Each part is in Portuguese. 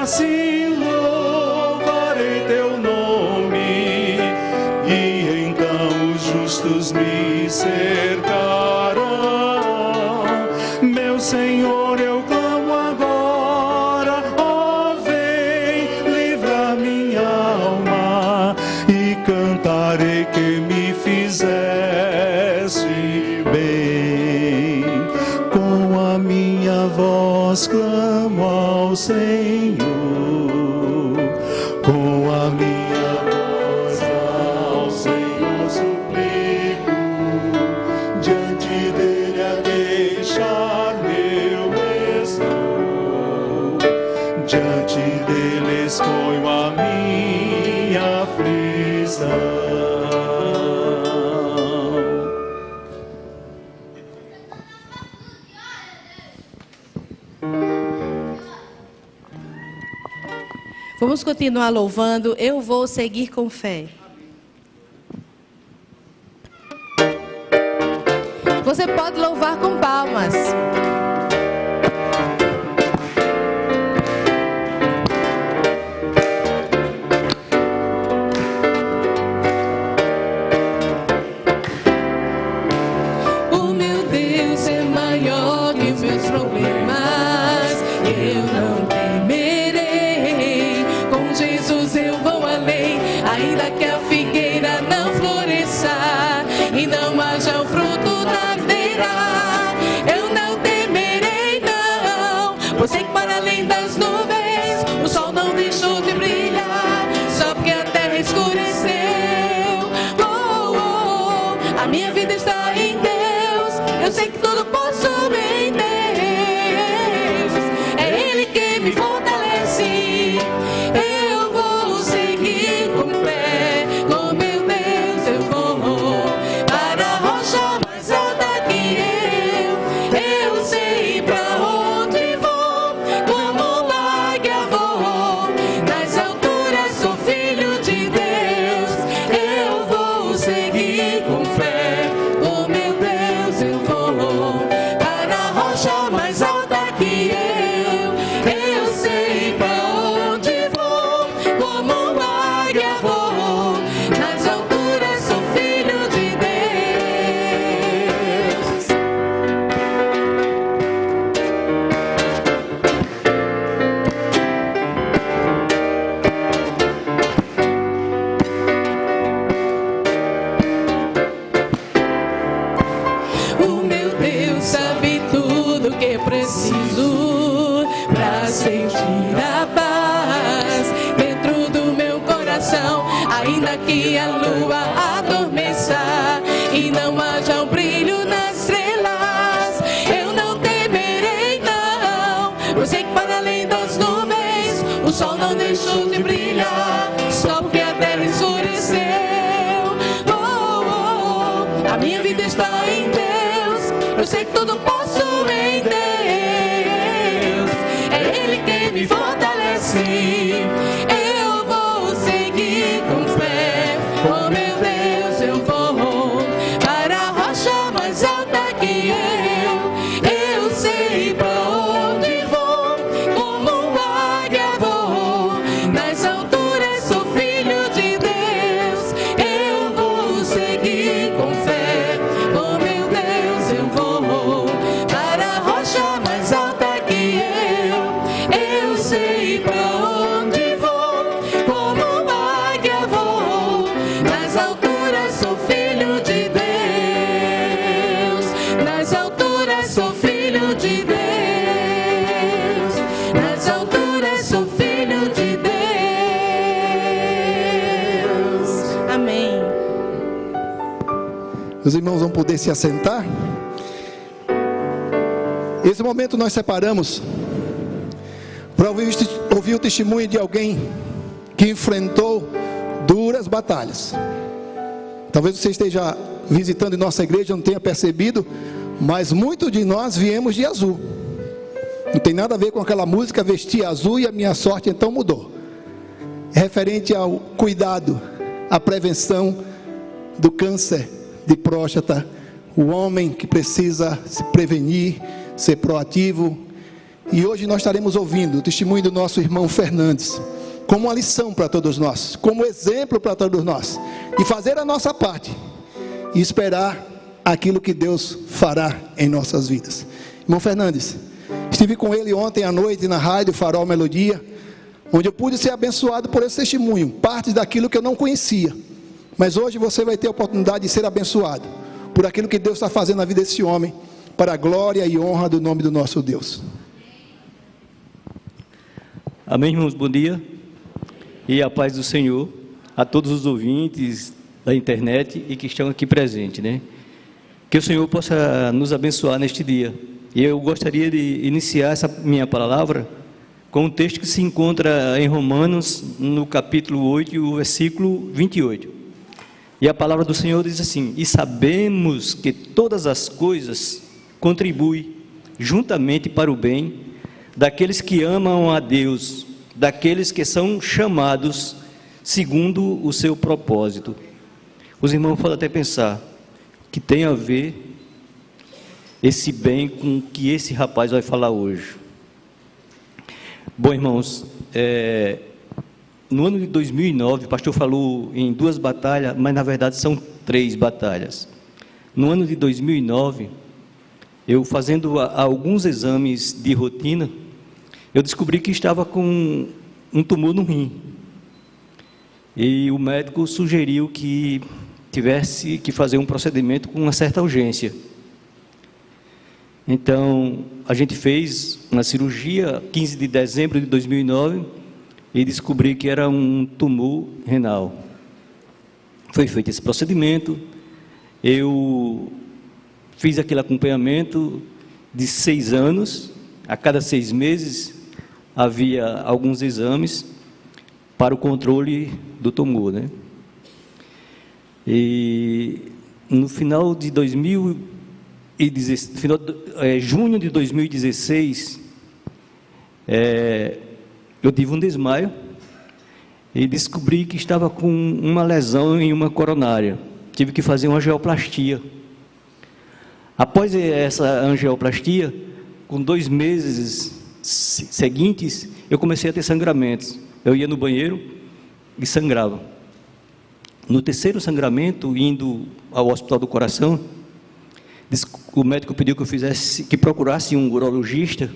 assim louvarei teu nome, e então os justos me cercarão. Meu Senhor, eu clamo agora, ó, vem livrar minha alma, e cantarei que me fizeste bem. Com a minha voz clamo ao Senhor, com a minha voz ao Senhor suplico, diante dele a deixar meu estou, diante dele exponho a minha aflição. Vamos continuar louvando. Eu vou seguir com fé. Você pode louvar com palmas. O meu Deus é maior que os meus problemas. Eu não temerei. Com Jesus eu vou além. Ainda que a figueira não floresça e não haja o fruto da videira, eu não temerei, não. Pois sei que para além das nuvens o sol não deixou de brilhar, só porque a terra escureceu. Oh, oh, oh. A minha vida está em Deus. Eu sei que tudo posso em Deus. É Ele que me fortalece. Eu vou seguir com fé. Com meu Deus eu vou para a rocha mais alta que eu. Eu sei pra onde vou. Como águia vou. Nas alturas sou filho de Deus. Eu vou seguir com fé. Com meu Deus eu vou para a rocha mais alta que eu. Eu sei pra onde vou. Como águia vou. Nas alturas sou filho de Deus. O meu Deus sabe tudo que preciso pra sentir a paz dentro do meu coração. Ainda que a lua adormeça e não haja um brilho nas estrelas, eu não temerei, não. Pois sei que para além das nuvens o sol não deixou de brilhar, só porque a terra escureceu. Oh, oh, oh. A minha vida está em Deus. Eu sei que tudo posso em Deus. É Ele que me fortalece. Eu vou seguir com fé. Oh meu Deus, eu vou para a rocha mais alta que eu. Eu sei pra onde vou. Como águia vou. Nas alturas sou filho de Deus. Eu vou seguir com fé. Oh meu Deus, eu vou para a rocha mais alta que eu. Eu sei pra onde vou. Como águia vou. Nas alturas sou filho de Deus. Nas alturas sou filho de Deus. Nas alturas sou filho de Deus. Amém. Os irmãos vão poder se assentar. Esse momento nós separamos para ouvir o testemunho de alguém que enfrentou duras batalhas. Talvez você esteja visitando em nossa igreja e não tenha percebido, mas muitos de nós viemos de azul. Não tem nada a ver com aquela música Vestir Azul e a Minha Sorte Então Mudou. É referente ao cuidado, à prevenção do câncer de próstata. O homem que precisa se prevenir, ser proativo E hoje nós estaremos ouvindo o testemunho do nosso irmão Fernandes, como uma lição para todos nós, como exemplo para todos nós, e fazer a nossa parte, e esperar aquilo que Deus fará em nossas vidas. Irmão Fernandes, estive com ele ontem à noite na rádio Farol Melodia, onde eu pude ser abençoado por esse testemunho, parte daquilo que eu não conhecia. Mas hoje você vai ter a oportunidade de ser abençoado por aquilo que Deus está fazendo na vida desse homem, para a glória e honra do nome do nosso Deus. Amém, irmãos, bom dia, e a paz do Senhor a todos os ouvintes da internet e que estão aqui presentes, né? Que o Senhor possa nos abençoar neste dia. E eu gostaria de iniciar essa minha palavra com um texto que se encontra em Romanos, no capítulo 8, e o versículo 28. E a palavra do Senhor diz assim: e sabemos que todas as coisas contribuem juntamente para o bem daqueles que amam a Deus, daqueles que são chamados segundo o seu propósito. Os irmãos podem até pensar que tem a ver esse bem com o que esse rapaz vai falar hoje. Bom, irmãos, no ano de 2009, o pastor falou em 2 batalhas, mas na verdade são 3 batalhas. No ano de 2009, eu fazendo alguns exames de rotina, eu descobri que estava com um tumor no rim. E o médico sugeriu que tivesse que fazer um procedimento com uma certa urgência. Então, a gente fez uma cirurgia 15 de dezembro de 2009 e descobri que era um tumor renal. Foi feito esse procedimento, eu fiz aquele acompanhamento de 6 anos, a cada 6 meses havia alguns exames para o controle do tumor, né? E no final de junho de 2016, eu tive um desmaio e descobri que estava com uma lesão em uma coronária. Tive que fazer uma angioplastia. Após essa angioplastia, com 2 meses seguintes, eu comecei a ter sangramentos. Eu ia no banheiro e sangrava. No 3º sangramento, indo ao Hospital do Coração, o médico pediu que procurasse um urologista,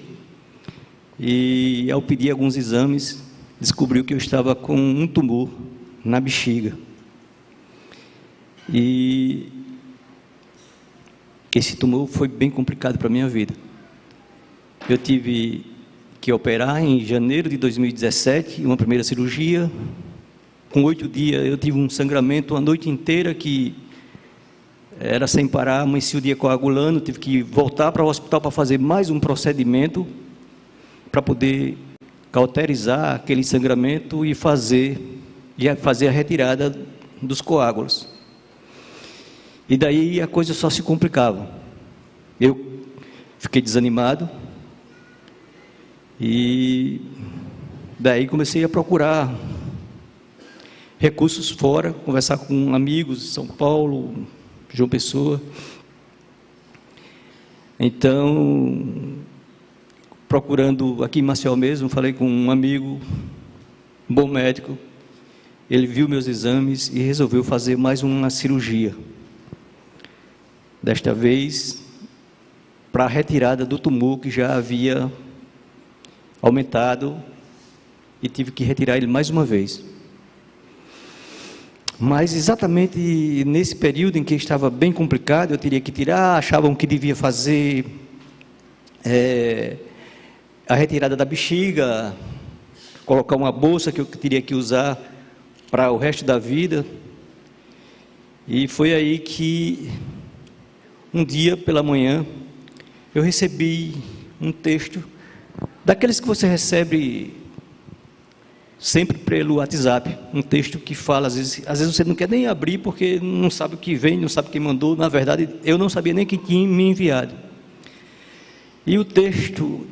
e ao pedir alguns exames, descobriu que eu estava com um tumor na bexiga. E esse tumor foi bem complicado para a minha vida. Eu tive que operar em janeiro de 2017, uma primeira cirurgia. Com 8 dias eu tive um sangramento a noite inteira que era sem parar, amanheci o dia coagulando, tive que voltar para o hospital para fazer mais um procedimento para poder cauterizar aquele sangramento e fazer a retirada dos coágulos. E daí a coisa só se complicava. Eu fiquei desanimado e daí comecei a procurar recursos fora, conversar com amigos de São Paulo, João Pessoa. Então, procurando aqui em Maceió mesmo, falei com um amigo, um bom médico. Ele viu meus exames e resolveu fazer mais uma cirurgia. Desta vez, para a retirada do tumor que já havia aumentado, e tive que retirar ele mais uma vez. Mas exatamente nesse período em que estava bem complicado, eu teria que tirar, achavam que devia fazer a retirada da bexiga, colocar uma bolsa que eu teria que usar para o resto da vida. E foi aí que, um dia pela manhã, eu recebi um texto, daqueles que você recebe sempre pelo WhatsApp, um texto que fala, às vezes você não quer nem abrir porque não sabe o que vem, não sabe quem mandou. Na verdade, eu não sabia nem quem tinha me enviado. E o texto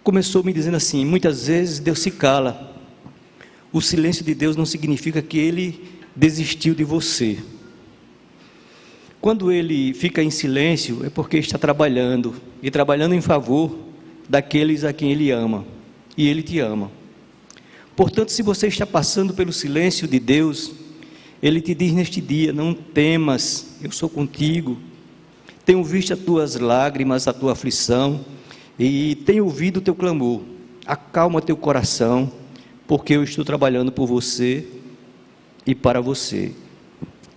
começou me dizendo assim: muitas vezes Deus se cala. O silêncio de Deus não significa que Ele desistiu de você. Quando Ele fica em silêncio, é porque está trabalhando, e trabalhando em favor daqueles a quem Ele ama, e Ele te ama. Portanto, se você está passando pelo silêncio de Deus, Ele te diz neste dia: não temas, eu sou contigo. Tenho visto as tuas lágrimas, a tua aflição, e tenho ouvido o teu clamor. Acalma teu coração, porque eu estou trabalhando por você e para você.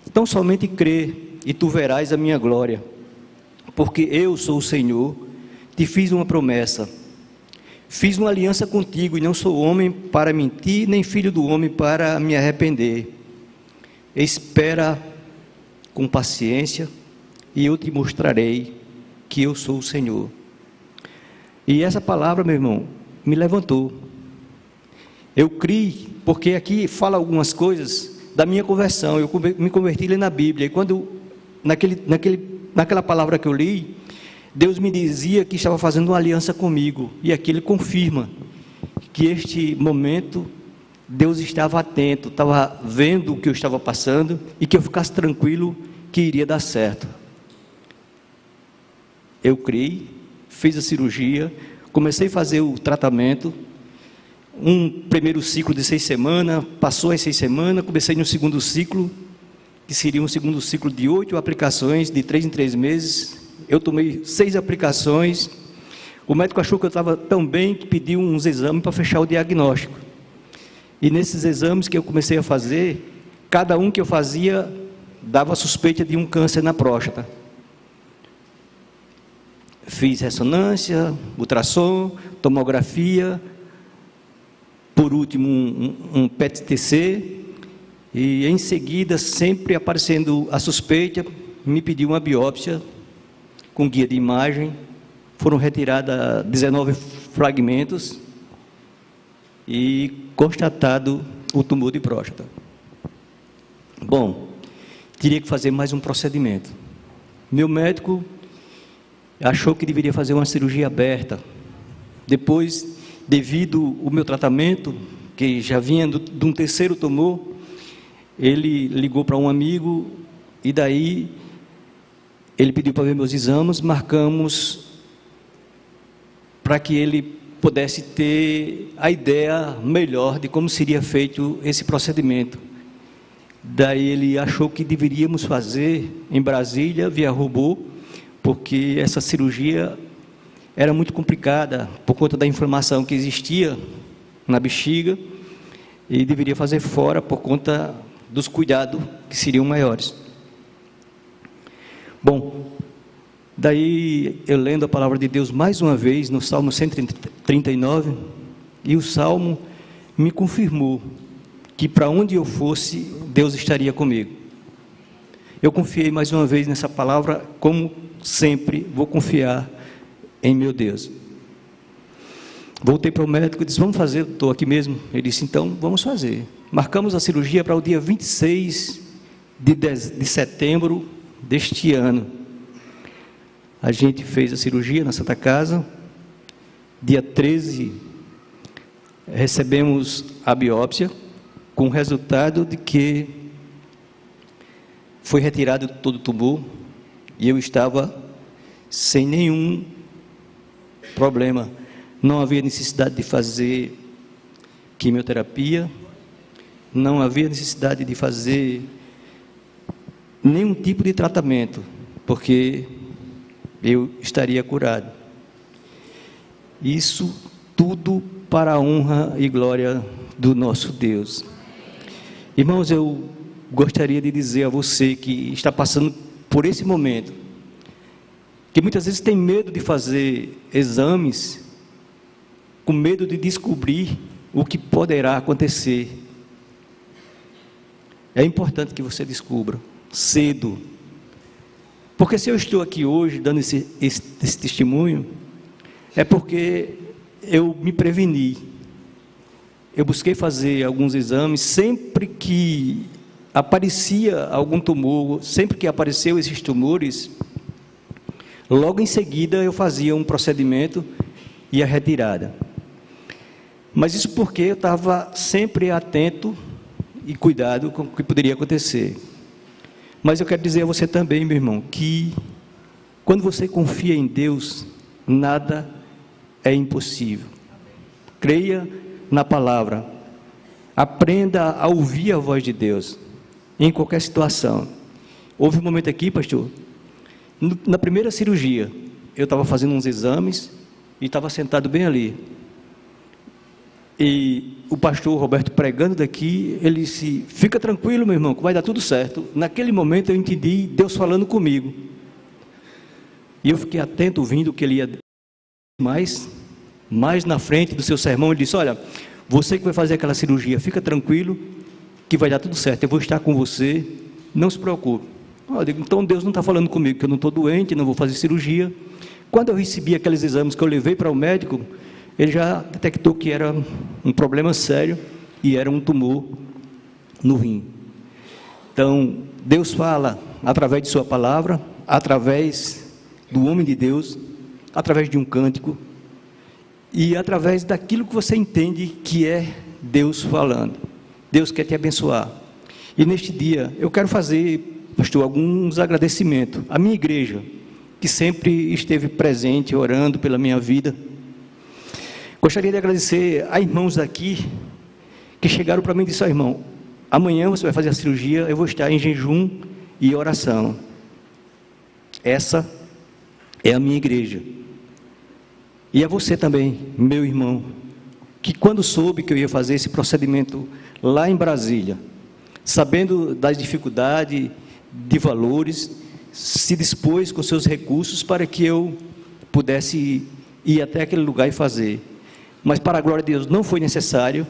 Então somente crê, e tu verás a minha glória, porque eu sou o Senhor, te fiz uma promessa. Fiz uma aliança contigo, e não sou homem para mentir, nem filho do homem para me arrepender. Espera com paciência, e eu te mostrarei que eu sou o Senhor. E essa palavra, meu irmão, me levantou. Eu criei, porque aqui fala algumas coisas da minha conversão. Eu me converti ali na Bíblia, e quando, naquela palavra que eu li, Deus me dizia que estava fazendo uma aliança comigo, e aqui Ele confirma que este momento Deus estava atento, estava vendo o que eu estava passando, e que eu ficasse tranquilo que iria dar certo. Eu criei, fiz a cirurgia, comecei a fazer o tratamento, um primeiro ciclo de 6 semanas, passou as 6 semanas, comecei no segundo ciclo, que seria um segundo ciclo de 8 aplicações, de 3 em 3 meses, eu tomei 6 aplicações, o médico achou que eu estava tão bem, que pediu uns exames para fechar o diagnóstico, e nesses exames que eu comecei a fazer, cada um que eu fazia, dava suspeita de um câncer na próstata. Fiz ressonância, ultrassom, tomografia, por último um PET-TC, e em seguida, sempre aparecendo a suspeita, me pediu uma biópsia com guia de imagem. Foram retirados 19 fragmentos e constatado o tumor de próstata. Bom, teria que fazer mais um procedimento. Meu médico achou que deveria fazer uma cirurgia aberta. Depois, devido ao meu tratamento, que já vinha de um terceiro tumor, ele ligou para um amigo, e daí ele pediu para ver meus exames, marcamos para que ele pudesse ter a ideia melhor de como seria feito esse procedimento. Daí ele achou que deveríamos fazer em Brasília, via robô, porque essa cirurgia era muito complicada, por conta da inflamação que existia na bexiga, e deveria fazer fora, por conta dos cuidados que seriam maiores. Bom, daí eu lendo a palavra de Deus mais uma vez, no Salmo 139, e o Salmo me confirmou que para onde eu fosse, Deus estaria comigo. Eu confiei mais uma vez nessa palavra, como sempre vou confiar em meu Deus. Voltei para o médico e disse: vamos fazer, estou aqui mesmo. Ele disse: então vamos fazer. Marcamos a cirurgia para o dia 26 de setembro deste ano. A gente fez a cirurgia na Santa Casa. Dia 13 recebemos a biópsia, com o resultado de que foi retirado todo o tumor, e eu estava sem nenhum problema. Não havia necessidade de fazer quimioterapia, não havia necessidade de fazer nenhum tipo de tratamento, porque eu estaria curado. Isso tudo para a honra e glória do nosso Deus. Irmãos, eu gostaria de dizer a você que está passando por esse momento, que muitas vezes tem medo de fazer exames, com medo de descobrir o que poderá acontecer. É importante que você descubra cedo, porque se eu estou aqui hoje dando esse testemunho, é porque eu me preveni. Eu busquei fazer alguns exames, sempre que aparecia algum tumor, sempre que apareceu esses tumores, logo em seguida eu fazia um procedimento e a retirada. Mas isso porque eu estava sempre atento e cuidado com o que poderia acontecer. Mas eu quero dizer a você também, meu irmão, que quando você confia em Deus, nada é impossível. Creia na palavra. Aprenda a ouvir a voz de Deus em qualquer situação. Houve um momento aqui, pastor, na primeira cirurgia, eu estava fazendo uns exames e estava sentado bem ali. E o pastor Roberto pregando daqui, ele disse: fica tranquilo, meu irmão, que vai dar tudo certo. Naquele momento eu entendi Deus falando comigo. E eu fiquei atento, ouvindo o que ele ia mais na frente do seu sermão. Ele disse: olha, você que vai fazer aquela cirurgia, fica tranquilo, que vai dar tudo certo. Eu vou estar com você, não se preocupe. Eu digo: então Deus não está falando comigo, que eu não estou doente, não vou fazer cirurgia. Quando eu recebi aqueles exames que eu levei para o médico, ele já detectou que era um problema sério e era um tumor no rim. Então, Deus fala através de sua palavra, através do homem de Deus, através de um cântico e através daquilo que você entende que é Deus falando. Deus quer te abençoar. E neste dia, eu quero fazer, pastor, alguns agradecimentos à minha igreja, que sempre esteve presente, orando pela minha vida. Gostaria de agradecer a irmãos daqui, que chegaram para mim e disseram: irmão, amanhã você vai fazer a cirurgia, eu vou estar em jejum e oração. Essa é a minha igreja. E é você também, meu irmão, que quando soube que eu ia fazer esse procedimento lá em Brasília, sabendo das dificuldades, de valores, se dispôs com seus recursos para que eu pudesse ir até aquele lugar e fazer. Mas para a glória de Deus não foi necessário.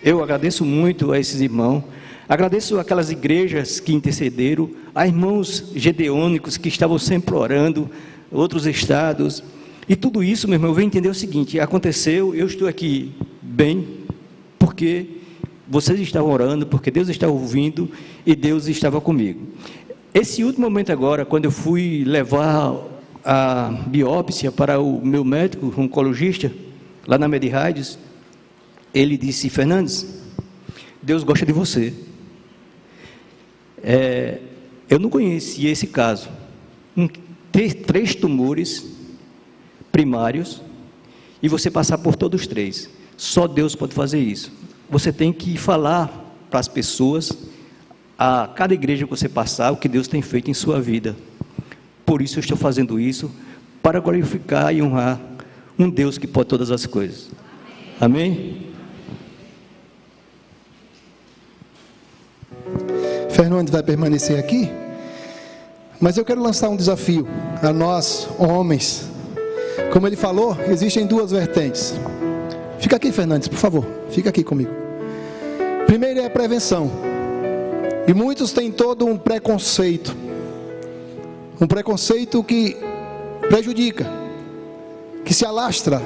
Eu agradeço muito a esses irmãos, agradeço aquelas igrejas que intercederam, a irmãos gedeônicos que estavam sempre orando, outros estados, e tudo isso, meu irmão, eu venho entender o seguinte: aconteceu, eu estou aqui bem, porque vocês estavam orando, porque Deus estava ouvindo e Deus estava comigo. Esse último momento agora, quando eu fui levar a biópsia para o meu médico oncologista, lá na Mediraides, ele disse: Fernandes, Deus gosta de você. Eu não conhecia esse caso. 3 tumores primários, e você passar por todos os 3. Só Deus pode fazer isso. Você tem que falar para as pessoas, a cada igreja que você passar, o que Deus tem feito em sua vida. Por isso eu estou fazendo isso, para glorificar e honrar um Deus que pode todas as coisas. Amém? Fernandes vai permanecer aqui, mas eu quero lançar um desafio a nós, homens. Como ele falou, existem 2 vertentes. Fica aqui, Fernandes, por favor, fica aqui comigo. Primeiro é a prevenção. E muitos têm todo um preconceito que prejudica, que se alastra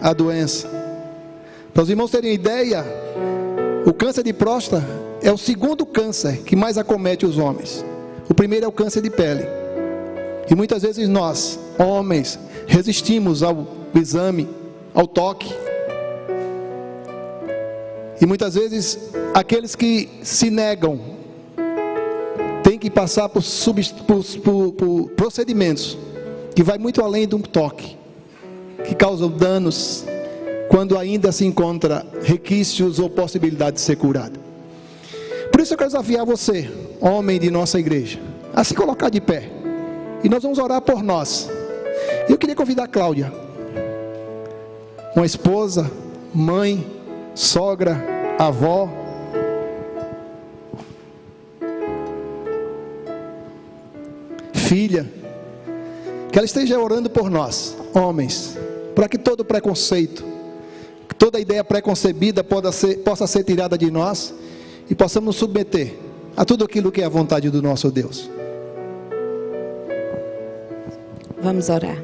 a doença. Para os irmãos terem ideia, o câncer de próstata é o 2º câncer que mais acomete os homens. O primeiro é o câncer de pele. E muitas vezes nós, homens, resistimos ao exame, ao toque. E muitas vezes aqueles que se negam têm que passar por procedimentos que vai muito além de um toque, que causam danos quando ainda se encontra requisitos ou possibilidade de ser curado. Por isso eu quero desafiar você, homem de nossa igreja, a se colocar de pé. E nós vamos orar por nós. Eu queria convidar a Cláudia, uma esposa, mãe, sogra, avó, filha, que ela esteja orando por nós, homens, para que todo preconceito, toda ideia preconcebida possa ser tirada de nós e possamos nos submeter a tudo aquilo que é a vontade do nosso Deus. Vamos orar.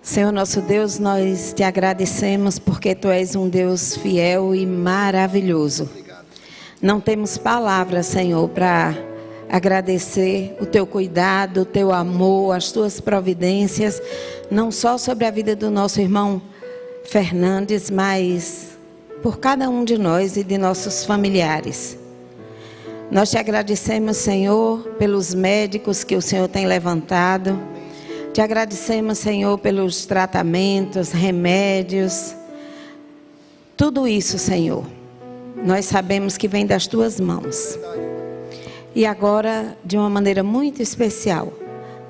Senhor nosso Deus, nós te agradecemos porque Tu és um Deus fiel e maravilhoso. Não temos palavras, Senhor, para agradecer o Teu cuidado, o Teu amor, as Tuas providências, não só sobre a vida do nosso irmão Fernandes, mas por cada um de nós e de nossos familiares. Nós te agradecemos, Senhor, pelos médicos que o Senhor tem levantado. Te agradecemos, Senhor, pelos tratamentos, remédios, tudo isso, Senhor, nós sabemos que vem das Tuas mãos. E agora, de uma maneira muito especial,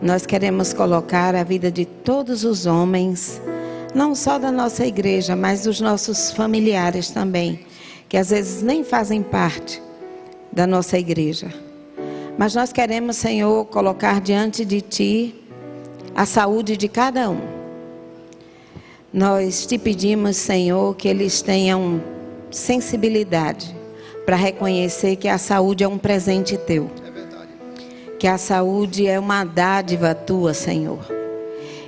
nós queremos colocar a vida de todos os homens, não só da nossa igreja, mas dos nossos familiares também, que às vezes nem fazem parte da nossa igreja. Mas nós queremos, Senhor, colocar diante de Ti a saúde de cada um. Nós Te pedimos, Senhor, que eles tenham sensibilidade para reconhecer que a saúde é um presente Teu. Que a saúde é uma dádiva Tua, Senhor.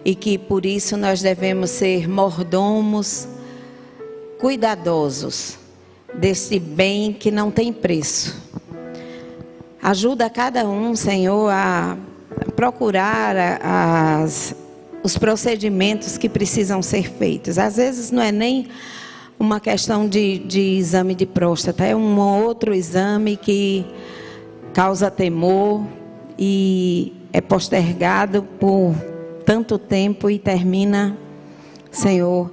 E que por isso nós devemos ser mordomos, cuidadosos desse bem que não tem preço. Ajuda cada um, Senhor, a procurar os procedimentos que precisam ser feitos. Às vezes não é nem uma questão de exame de próstata, é um outro exame que causa temor e é postergado por tanto tempo e termina, Senhor,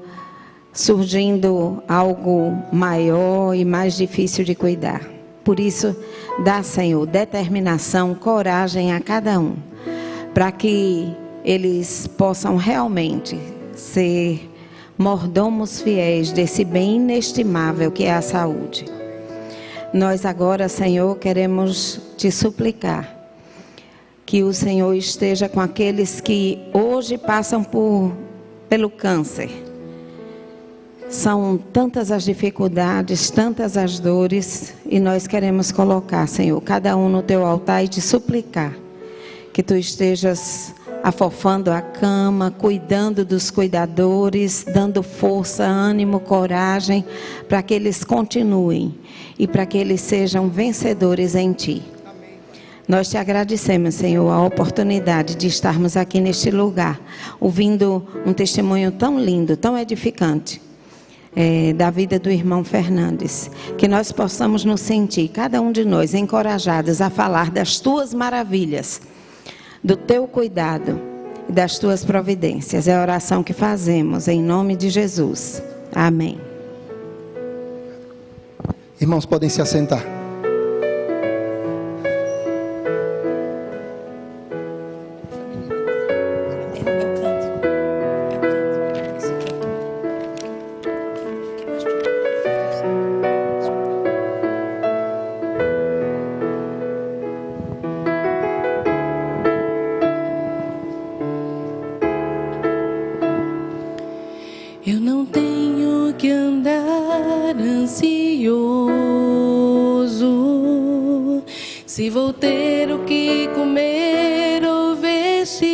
surgindo algo maior e mais difícil de cuidar. Por isso, dá, Senhor, determinação, coragem a cada um, para que eles possam realmente ser mordomos fiéis desse bem inestimável que é a saúde. Nós agora, Senhor, queremos Te suplicar que o Senhor esteja com aqueles que hoje passam pelo câncer. São tantas as dificuldades, tantas as dores, e nós queremos colocar, Senhor, cada um no Teu altar e Te suplicar que Tu estejas afofando a cama, cuidando dos cuidadores, dando força, ânimo, coragem, para que eles continuem e para que eles sejam vencedores em Ti. Nós Te agradecemos, Senhor, a oportunidade de estarmos aqui neste lugar, ouvindo um testemunho tão lindo, tão edificante, da vida do irmão Fernandes. Que nós possamos nos sentir, cada um de nós, encorajados a falar das Tuas maravilhas, do Teu cuidado e das Tuas providências. É a oração que fazemos, em nome de Jesus. Amém. Irmãos, podem se assentar. Eu não tenho que andar ansioso, se vou ter o que comer ou vestir.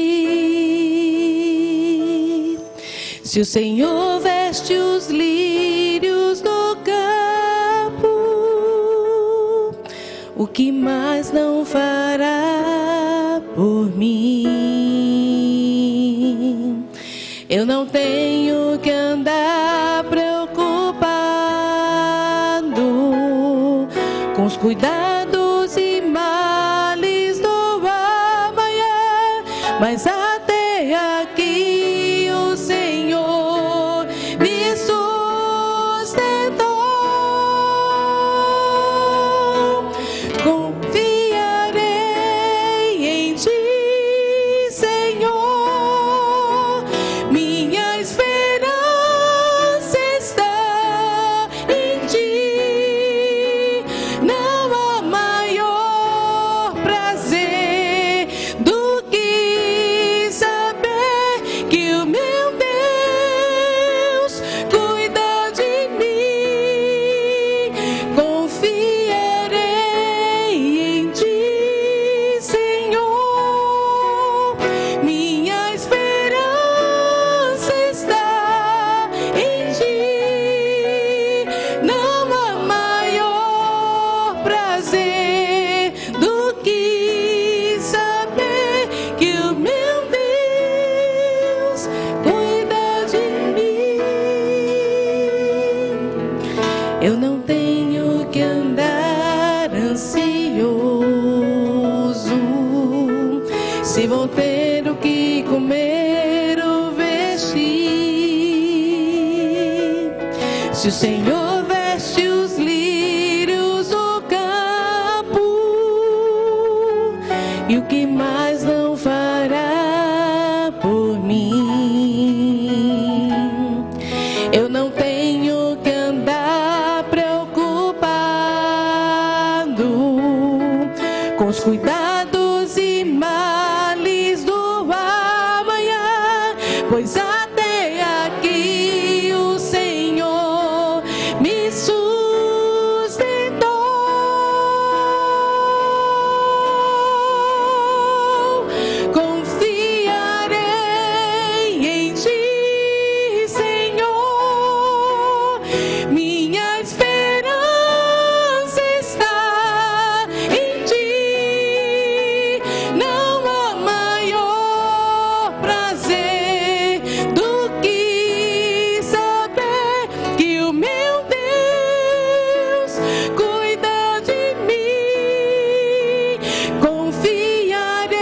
Se o Senhor veste os lírios do campo, o que mais não fará por mim? Eu não tenho que andar preocupado com os cuidados e males do amanhã, mas até aqui o Senhor me sustentou. Confiarei em Ti, Senhor. Minha esperança está em Ti. Não há maior prazer do que saber que o meu Deus cuida de mim. Confiarei em Ti, Senhor. Minha esperança está em Ti. Não há maior prazer do que saber que o meu Deus cuida de mim. Eu não tenho que andar ansioso, se vou ter o que comer Se o Senhor veste os lírios do campo, e o que mais não fará por mim? Eu não tenho que andar preocupado com os cuidados e males do amanhã, pois até aqui o Senhor me sustentou. Confiarei em Ti, Senhor, minha esperança está em Ti. Não há maior prazer do que saber que o meu Deus cuida de mim. Confiarei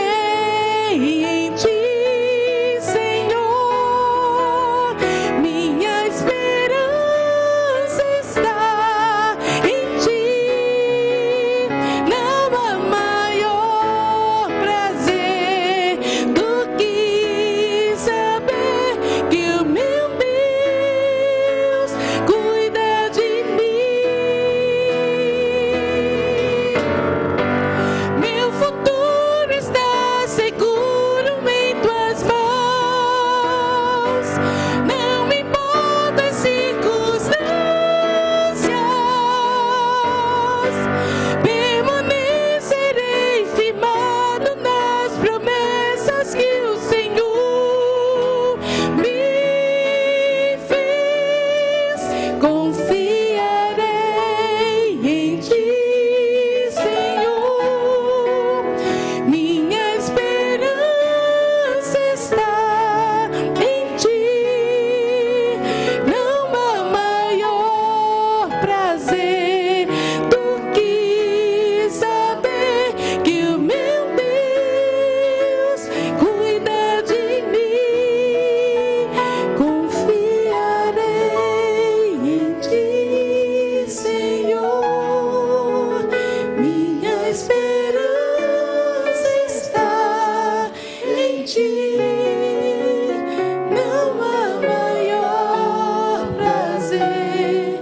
em Ti, Senhor, minha esperança está em Ti. Não há maior prazer do que saber que o meu Deus cuida de mim. Meu futuro está seguro em Tuas mãos. Não me importam as circunstâncias. Permanecerei firmado nas promessas que o Senhor me fez. Confiarei em Ti, Senhor, minha esperança está em Ti. Não há maior prazer do que saber que o meu Deus cuida de mim. Confiarei em Ti, Senhor, minha esperança está em Ti. Não há maior prazer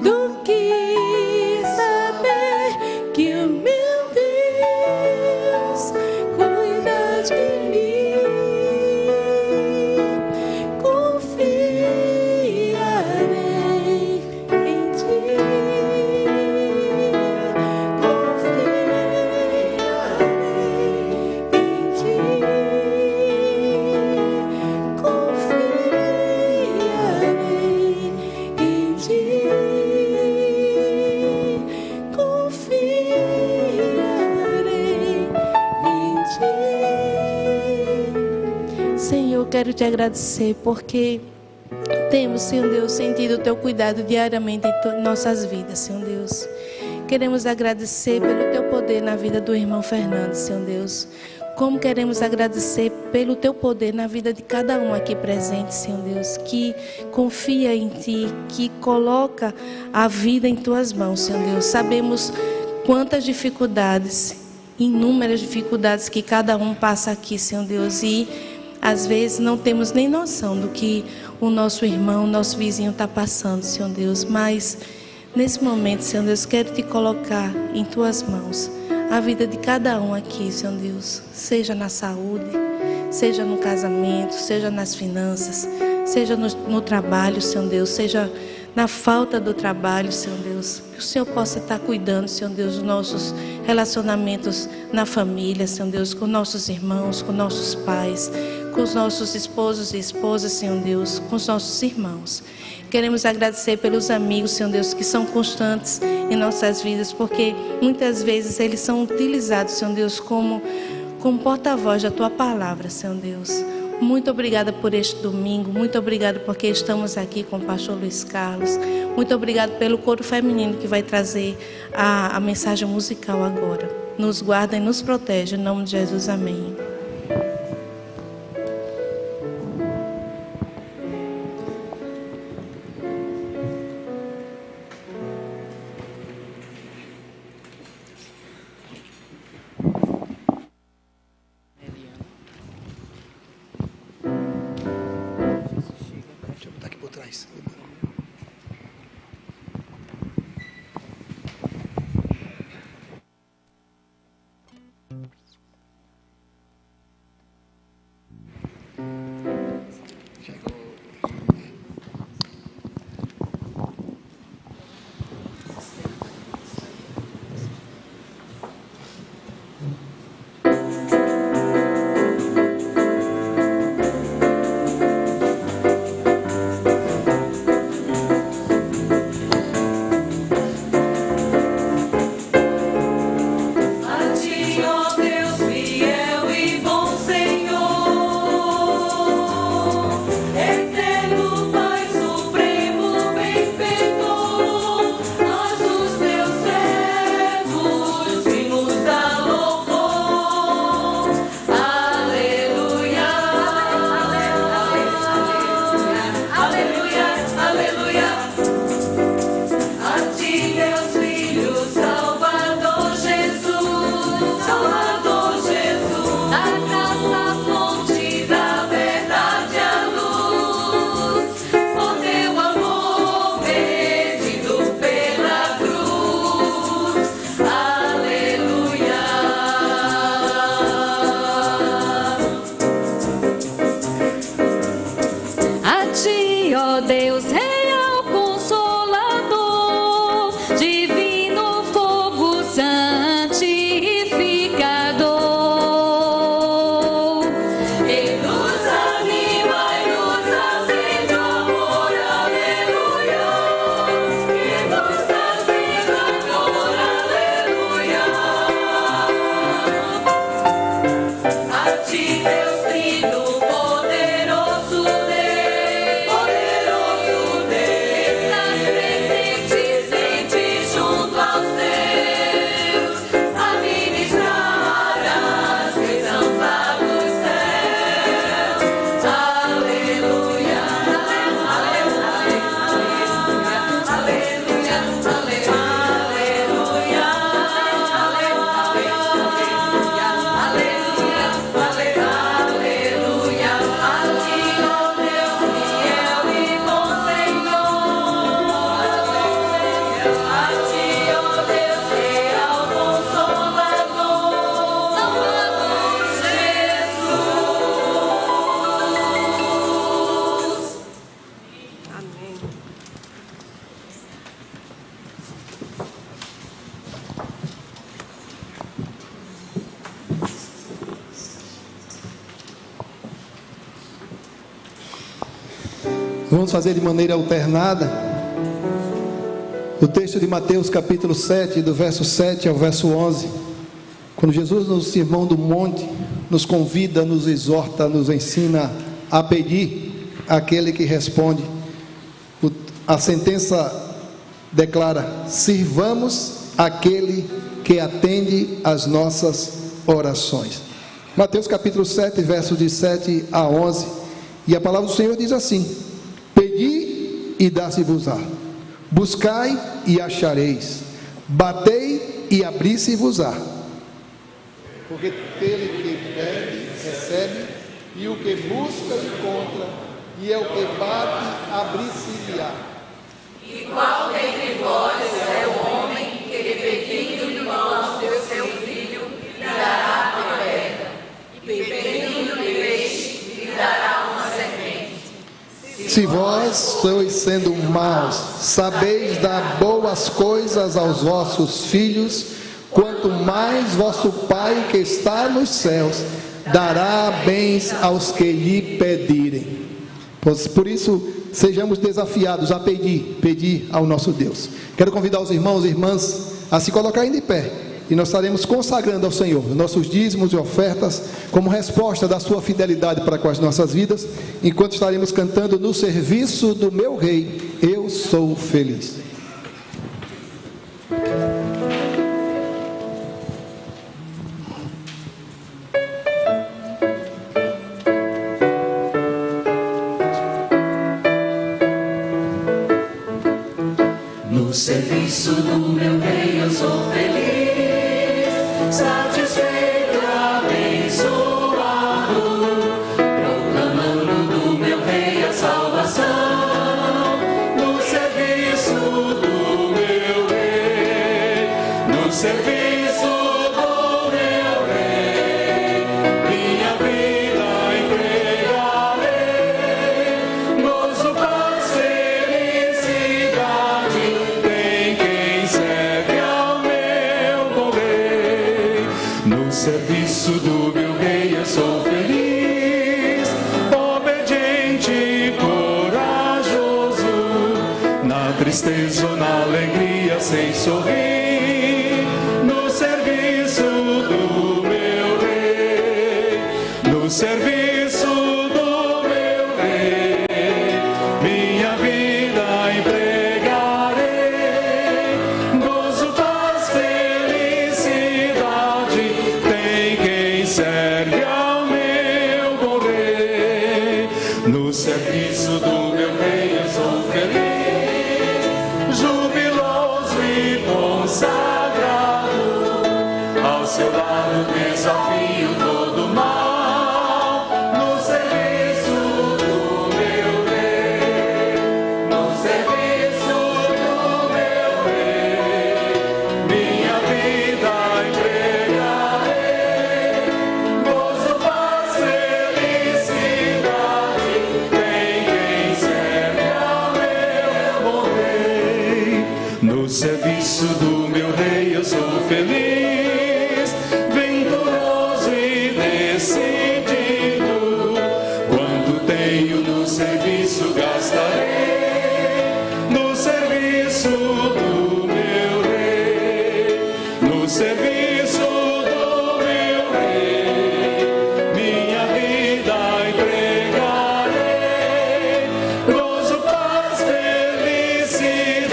do que saber que o meu Deus cuida de mim. Confiarei em Ti. Confiarei em Ti. Confiarei em Ti. Confiarei em Ti. Senhor, quero Te agradecer porque temos, Senhor Deus, sentido o Teu cuidado diariamente em nossas vidas, Senhor Deus. Queremos agradecer pelo Teu poder na vida do irmão Fernando, Senhor Deus. Como queremos agradecer pelo Teu poder na vida de cada um aqui presente, Senhor Deus, que confia em Ti, que coloca a vida em Tuas mãos, Senhor Deus. Sabemos quantas dificuldades, inúmeras dificuldades que cada um passa aqui, Senhor Deus, e às vezes não temos nem noção do que o nosso irmão, o nosso vizinho está passando, Senhor Deus. Mas nesse momento, Senhor Deus, quero Te colocar em Tuas mãos a vida de cada um aqui, Senhor Deus. Seja na saúde, seja no casamento, seja nas finanças, seja no trabalho, Senhor Deus, seja na falta do trabalho, Senhor Deus. Que o Senhor possa estar cuidando, Senhor Deus, dos nossos relacionamentos na família, Senhor Deus, com nossos irmãos, com nossos pais, com os nossos esposos e esposas, Senhor Deus, com os nossos irmãos. Queremos agradecer pelos amigos, Senhor Deus, que são constantes em nossas vidas, porque muitas vezes eles são utilizados, Senhor Deus, como porta-voz da Tua palavra, Senhor Deus. Muito obrigada por este domingo, muito obrigada porque estamos aqui com o pastor Luiz Carlos. Muito obrigada pelo coro feminino que vai trazer a mensagem musical agora. Nos guarda e nos protege, em nome de Jesus, amém. Vamos fazer de maneira alternada. O texto de Mateus capítulo 7, do verso 7 ao verso 11. Quando Jesus no Sermão do Monte nos convida, nos exorta, nos ensina a pedir àquele que responde. A sentença declara: sirvamos aquele que atende às nossas orações. Mateus capítulo 7, versos de 7 a 11. E a palavra do Senhor diz assim: pedi e dá-se-vos-á, buscai e achareis, batei e abri-se-vos-á. Porque aquele que pede, recebe, e o que busca, encontra, e é o que bate, abrir-se-lhe-á. E qual dentre vós é o homem que, pedindo-lhe pão ao seu filho, lhe dará uma pedra? E pedindo-lhe peixe, lhe dará uma serpente? Se vós sois, sendo maus, sabeis dar boas coisas aos vossos filhos, quanto mais vosso Pai que está nos céus dará bens aos que lhe pedirem. Por isso, sejamos desafiados a pedir ao nosso Deus. Quero convidar os irmãos e irmãs a se colocarem de pé, e nós estaremos consagrando ao Senhor nossos dízimos e ofertas como resposta da sua fidelidade para com as nossas vidas, enquanto estaremos cantando: no serviço do meu Rei eu sou feliz. No serviço do meu Rei eu sou feliz, satisfeito, abençoado, proclamando do meu Rei a salvação. No serviço do meu Rei, no serviço do meu Rei, minha vida entregarei, gozo, paz, felicidade. No serviço do meu Rei eu sou feliz, obediente e corajoso, na tristeza ou na alegria sem sorrir. No serviço do meu Rei, no serviço do meu Rei, minha vida empregarei, gozo, paz, felicidade. Serve ao meu bom Rei. No serviço do meu Rei eu sou feliz, jubiloso e consagrado, ao seu lado desafio todo mal. No serviço do meu Rei, no serviço do meu Rei, minha vida entregarei, gozo, paz, felicidade. Tem quem serve ao meu bom Rei. No serviço do meu Rei eu sou feliz, venturoso e decidido. Quanto tenho no serviço gastarei, no serviço do meu Rei, no serviço do meu Rei, minha vida entregarei, gozo, paz, felicidade.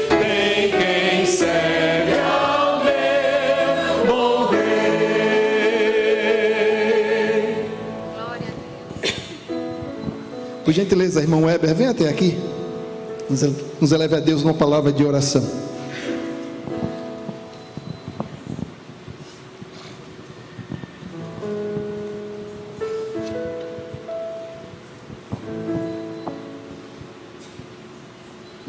Tem quem serve ao meu bom Rei. Por gentileza, irmão Weber, vem até aqui. Nos eleve a Deus numa palavra de oração.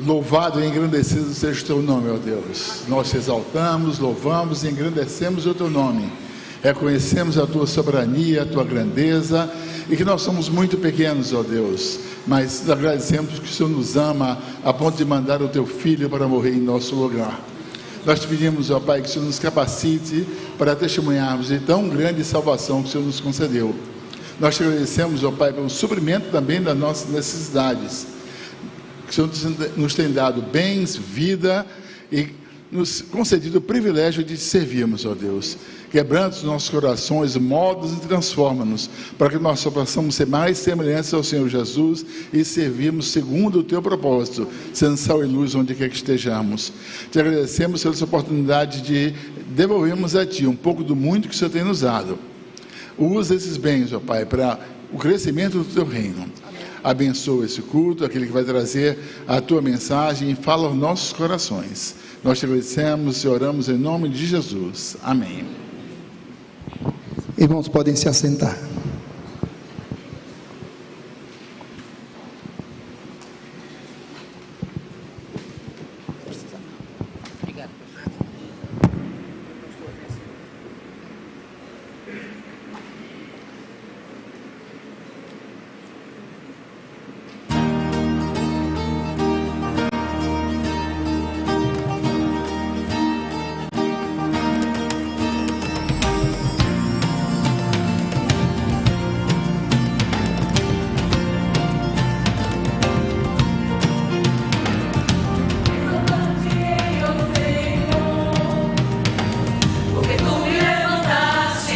Louvado e engrandecido seja o teu nome, ó Deus. Nós te exaltamos, louvamos e engrandecemos o teu nome. Reconhecemos a tua soberania, a tua grandeza, e que nós somos muito pequenos, ó Deus, mas agradecemos que o Senhor nos ama a ponto de mandar o teu Filho para morrer em nosso lugar. Nós te pedimos, ó Pai, que o Senhor nos capacite para testemunharmos de tão grande salvação que o Senhor nos concedeu. Nós te agradecemos, ó Pai, pelo suprimento também das nossas necessidades. Que o Senhor nos tem dado bens, vida e nos concedido o privilégio de te servirmos, ó Deus. Quebrando os nossos corações, molda-nos e transforma-nos, para que nós possamos ser mais semelhantes ao Senhor Jesus e servirmos segundo o teu propósito, sendo sal e luz onde quer que estejamos. Te agradecemos pela oportunidade de devolvermos a ti um pouco do muito que o Senhor tem nos dado. Usa esses bens, ó Pai, para o crescimento do teu reino. Abençoa esse culto, aquele que vai trazer a tua mensagem e fala aos nossos corações. Nós te agradecemos e oramos em nome de Jesus. Amém. Irmãos, podem se assentar. Porque tu me levantaste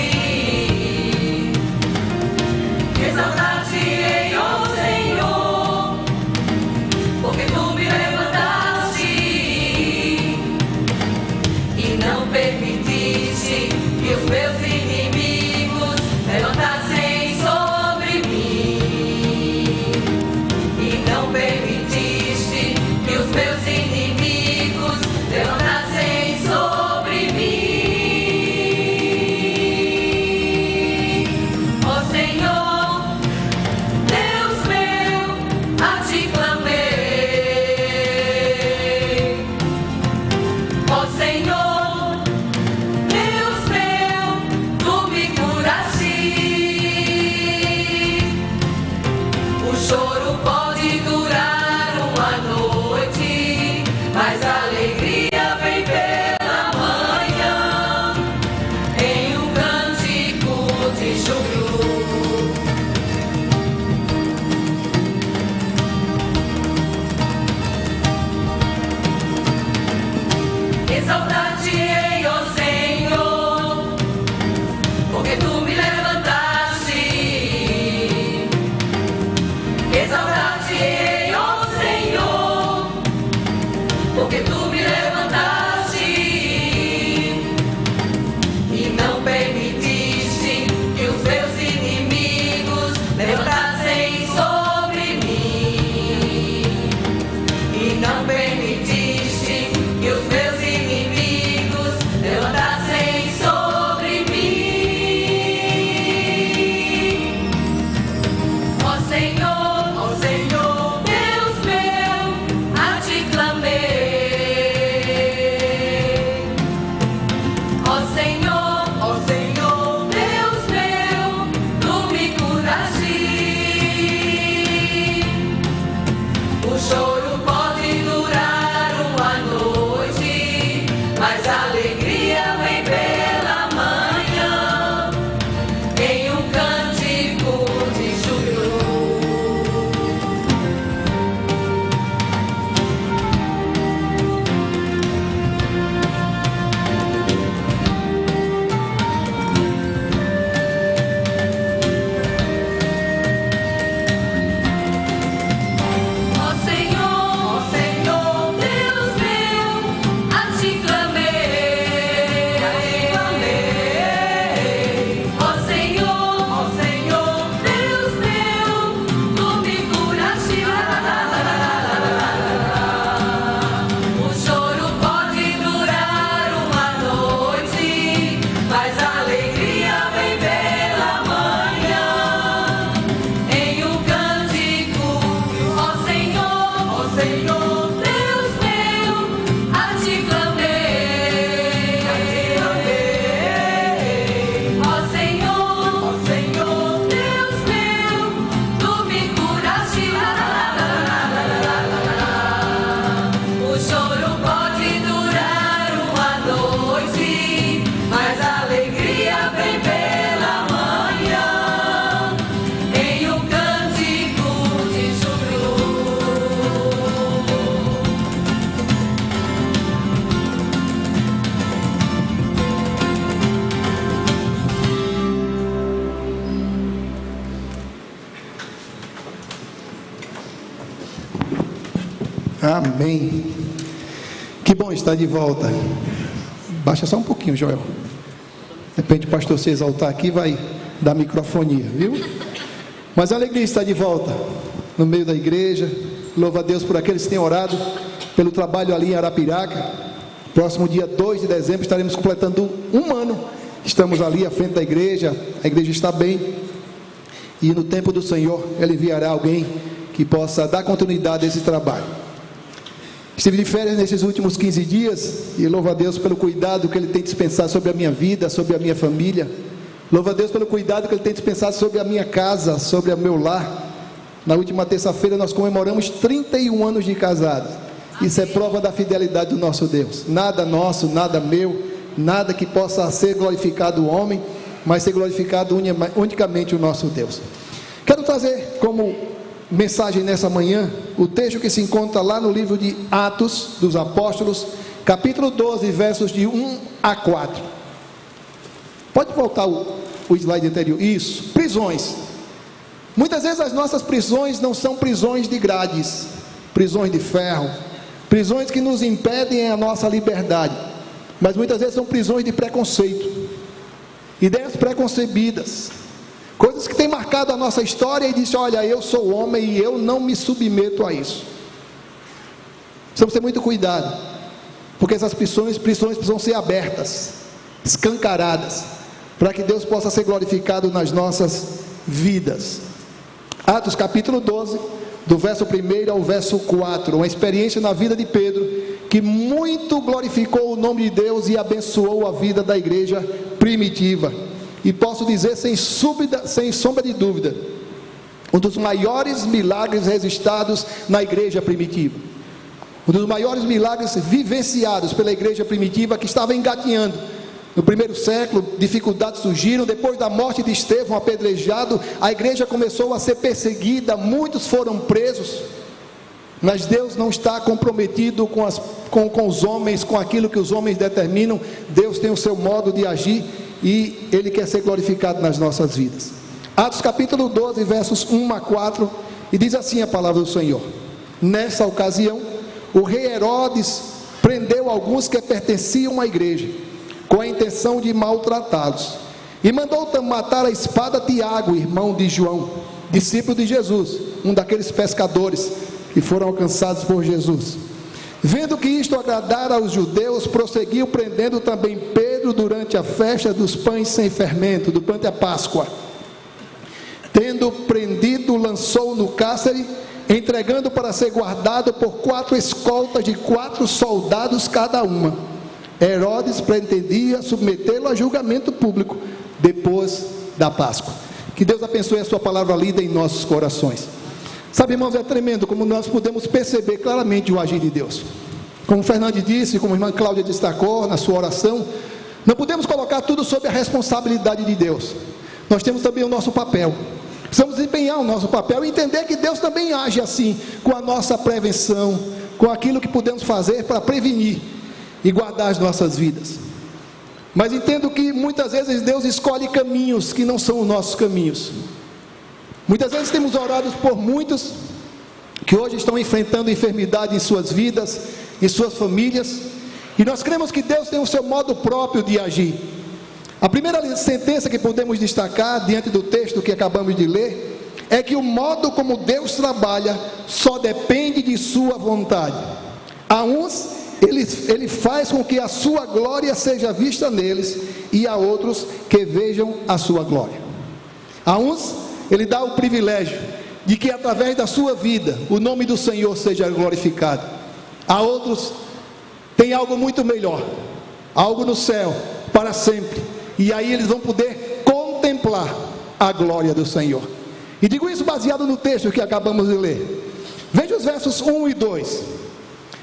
Amém. Que bom estar de volta. Baixa só um pouquinho, Joel. De repente o pastor se exaltar aqui vai dar microfonia, viu? Mas a alegria está de volta no meio da igreja. Louva a Deus por aqueles que têm orado pelo trabalho ali em Arapiraca. Próximo dia 2 de dezembro estaremos completando um ano. Estamos ali à frente da igreja. A igreja está bem. E no tempo do Senhor Ele enviará alguém que possa dar continuidade a esse trabalho. Estive de férias nesses últimos 15 dias e louvo a Deus pelo cuidado que Ele tem dispensado sobre a minha vida, sobre a minha família. Louvo a Deus pelo cuidado que Ele tem dispensado sobre a minha casa, sobre o meu lar. Na última terça-feira nós comemoramos 31 anos de casados. Isso é prova da fidelidade do nosso Deus. Nada nosso, nada meu, nada que possa ser glorificado o homem, mas ser glorificado unicamente o nosso Deus. Quero trazer como mensagem nessa manhã o texto que se encontra lá no livro de Atos dos Apóstolos, capítulo 12, versos de 1 a 4. Pode voltar o slide anterior. Isso, prisões. Muitas vezes as nossas prisões não são prisões de grades, prisões de ferro, prisões que nos impedem a nossa liberdade, mas muitas vezes são prisões de preconceito, ideias preconcebidas, coisas que têm marcado a nossa história e dizem: olha, eu sou homem e eu não me submeto a isso. Precisamos ter muito cuidado, porque essas prisões precisam ser abertas, escancaradas, para que Deus possa ser glorificado nas nossas vidas. Atos capítulo 12, do verso 1 ao verso 4, uma experiência na vida de Pedro, que muito glorificou o nome de Deus e abençoou a vida da igreja primitiva. E posso dizer sem sombra de dúvida, um dos maiores milagres registrados na igreja primitiva, um dos maiores milagres vivenciados pela igreja primitiva, que estava engatinhando. No primeiro século, dificuldades surgiram. Depois da morte de Estevão apedrejado, a igreja começou a ser perseguida, muitos foram presos. Mas Deus não está comprometido com os homens, com aquilo que os homens determinam. Deus tem o seu modo de agir e Ele quer ser glorificado nas nossas vidas. Atos capítulo 12, versos 1 a 4, e diz assim a palavra do Senhor: nessa ocasião, o rei Herodes prendeu alguns que pertenciam à igreja, com a intenção de maltratá-los, e mandou matar a espada Tiago, irmão de João, discípulo de Jesus, um daqueles pescadores que foram alcançados por Jesus. Vendo que isto agradara aos judeus, prosseguiu prendendo também Pedro durante a festa dos pães sem fermento, durante a Páscoa. Tendo prendido, lançou no cárcere, entregando para ser guardado por 4 escoltas de 4 soldados cada uma. Herodes pretendia submetê-lo a julgamento público depois da Páscoa. Que Deus abençoe a sua palavra lida em nossos corações. Sabe, irmãos, é tremendo como nós podemos perceber claramente o agir de Deus. Como o Fernando disse, como a irmã Cláudia destacou na sua oração, não podemos colocar tudo sob a responsabilidade de Deus. Nós temos também o nosso papel. Precisamos desempenhar o nosso papel e entender que Deus também age assim, com a nossa prevenção, com aquilo que podemos fazer para prevenir e guardar as nossas vidas. Mas entendo que muitas vezes Deus escolhe caminhos que não são os nossos caminhos. Muitas vezes temos orado por muitos que hoje estão enfrentando enfermidade em suas vidas, em suas famílias, e nós cremos que Deus tem o seu modo próprio de agir. A primeira sentença que podemos destacar diante do texto que acabamos de ler é que o modo como Deus trabalha só depende de sua vontade. A uns Ele faz com que a sua glória seja vista neles, e a outros que vejam a sua glória. A uns Ele dá o privilégio de que através da sua vida o nome do Senhor seja glorificado. A outros tem algo muito melhor, algo no céu para sempre, e aí eles vão poder contemplar a glória do Senhor. E digo isso baseado no texto que acabamos de ler. Veja os versos 1 e 2.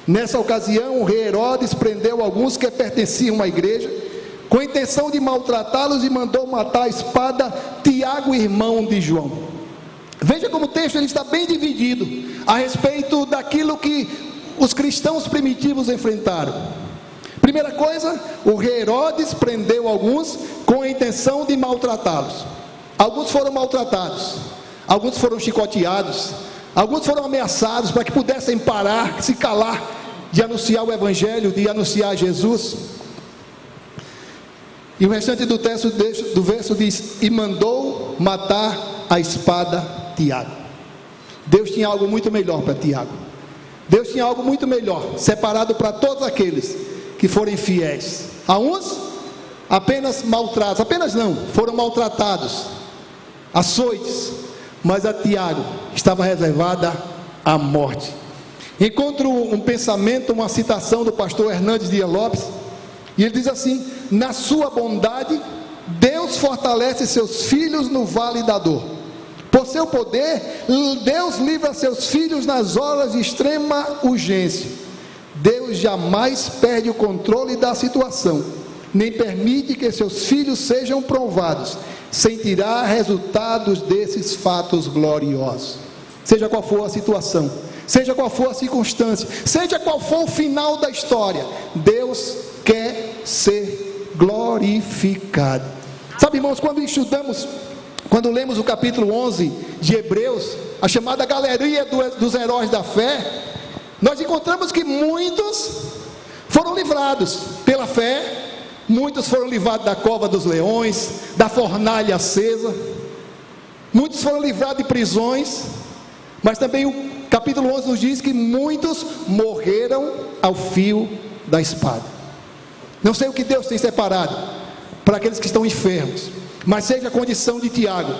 Nessa ocasião, o rei Herodes prendeu alguns que pertenciam à igreja, com a intenção de maltratá-los, e mandou matar a espada Tiago, irmão de João. Veja como o texto ele está bem dividido a respeito daquilo que os cristãos primitivos enfrentaram. Primeira coisa, o rei Herodes prendeu alguns com a intenção de maltratá-los. Alguns foram maltratados, alguns foram chicoteados, Alguns foram ameaçados para que pudessem parar, se calar de anunciar o Evangelho, de anunciar Jesus. E o restante do texto do verso diz: e mandou matar a espada Tiago. Deus tinha algo muito melhor para Tiago. Deus tinha algo muito melhor, separado para todos aqueles que forem fiéis. A uns apenas maltratos, apenas não, foram maltratados, açoites, mas a Tiago estava reservada a morte. Encontro um pensamento, uma citação do pastor Hernandes Dias Lopes, e ele diz assim: na sua bondade, Deus fortalece seus filhos no vale da dor. Por seu poder, Deus livra seus filhos nas horas de extrema urgência. Deus jamais perde o controle da situação, nem permite que seus filhos sejam provados, sem tirar resultados desses fatos gloriosos. Seja qual for a situação, seja qual for a circunstância, seja qual for o final da história, Deus quer ser glorificado. Sabe, irmãos, quando lemos o capítulo 11 de Hebreus, a chamada galeria dos heróis da fé, nós encontramos que muitos foram livrados pela fé, muitos foram livrados da cova dos leões, da fornalha acesa, muitos foram livrados de prisões, mas também o capítulo 11 nos diz que muitos morreram ao fio da espada. Não sei o que Deus tem separado para aqueles que estão enfermos, mas seja a condição de Tiago,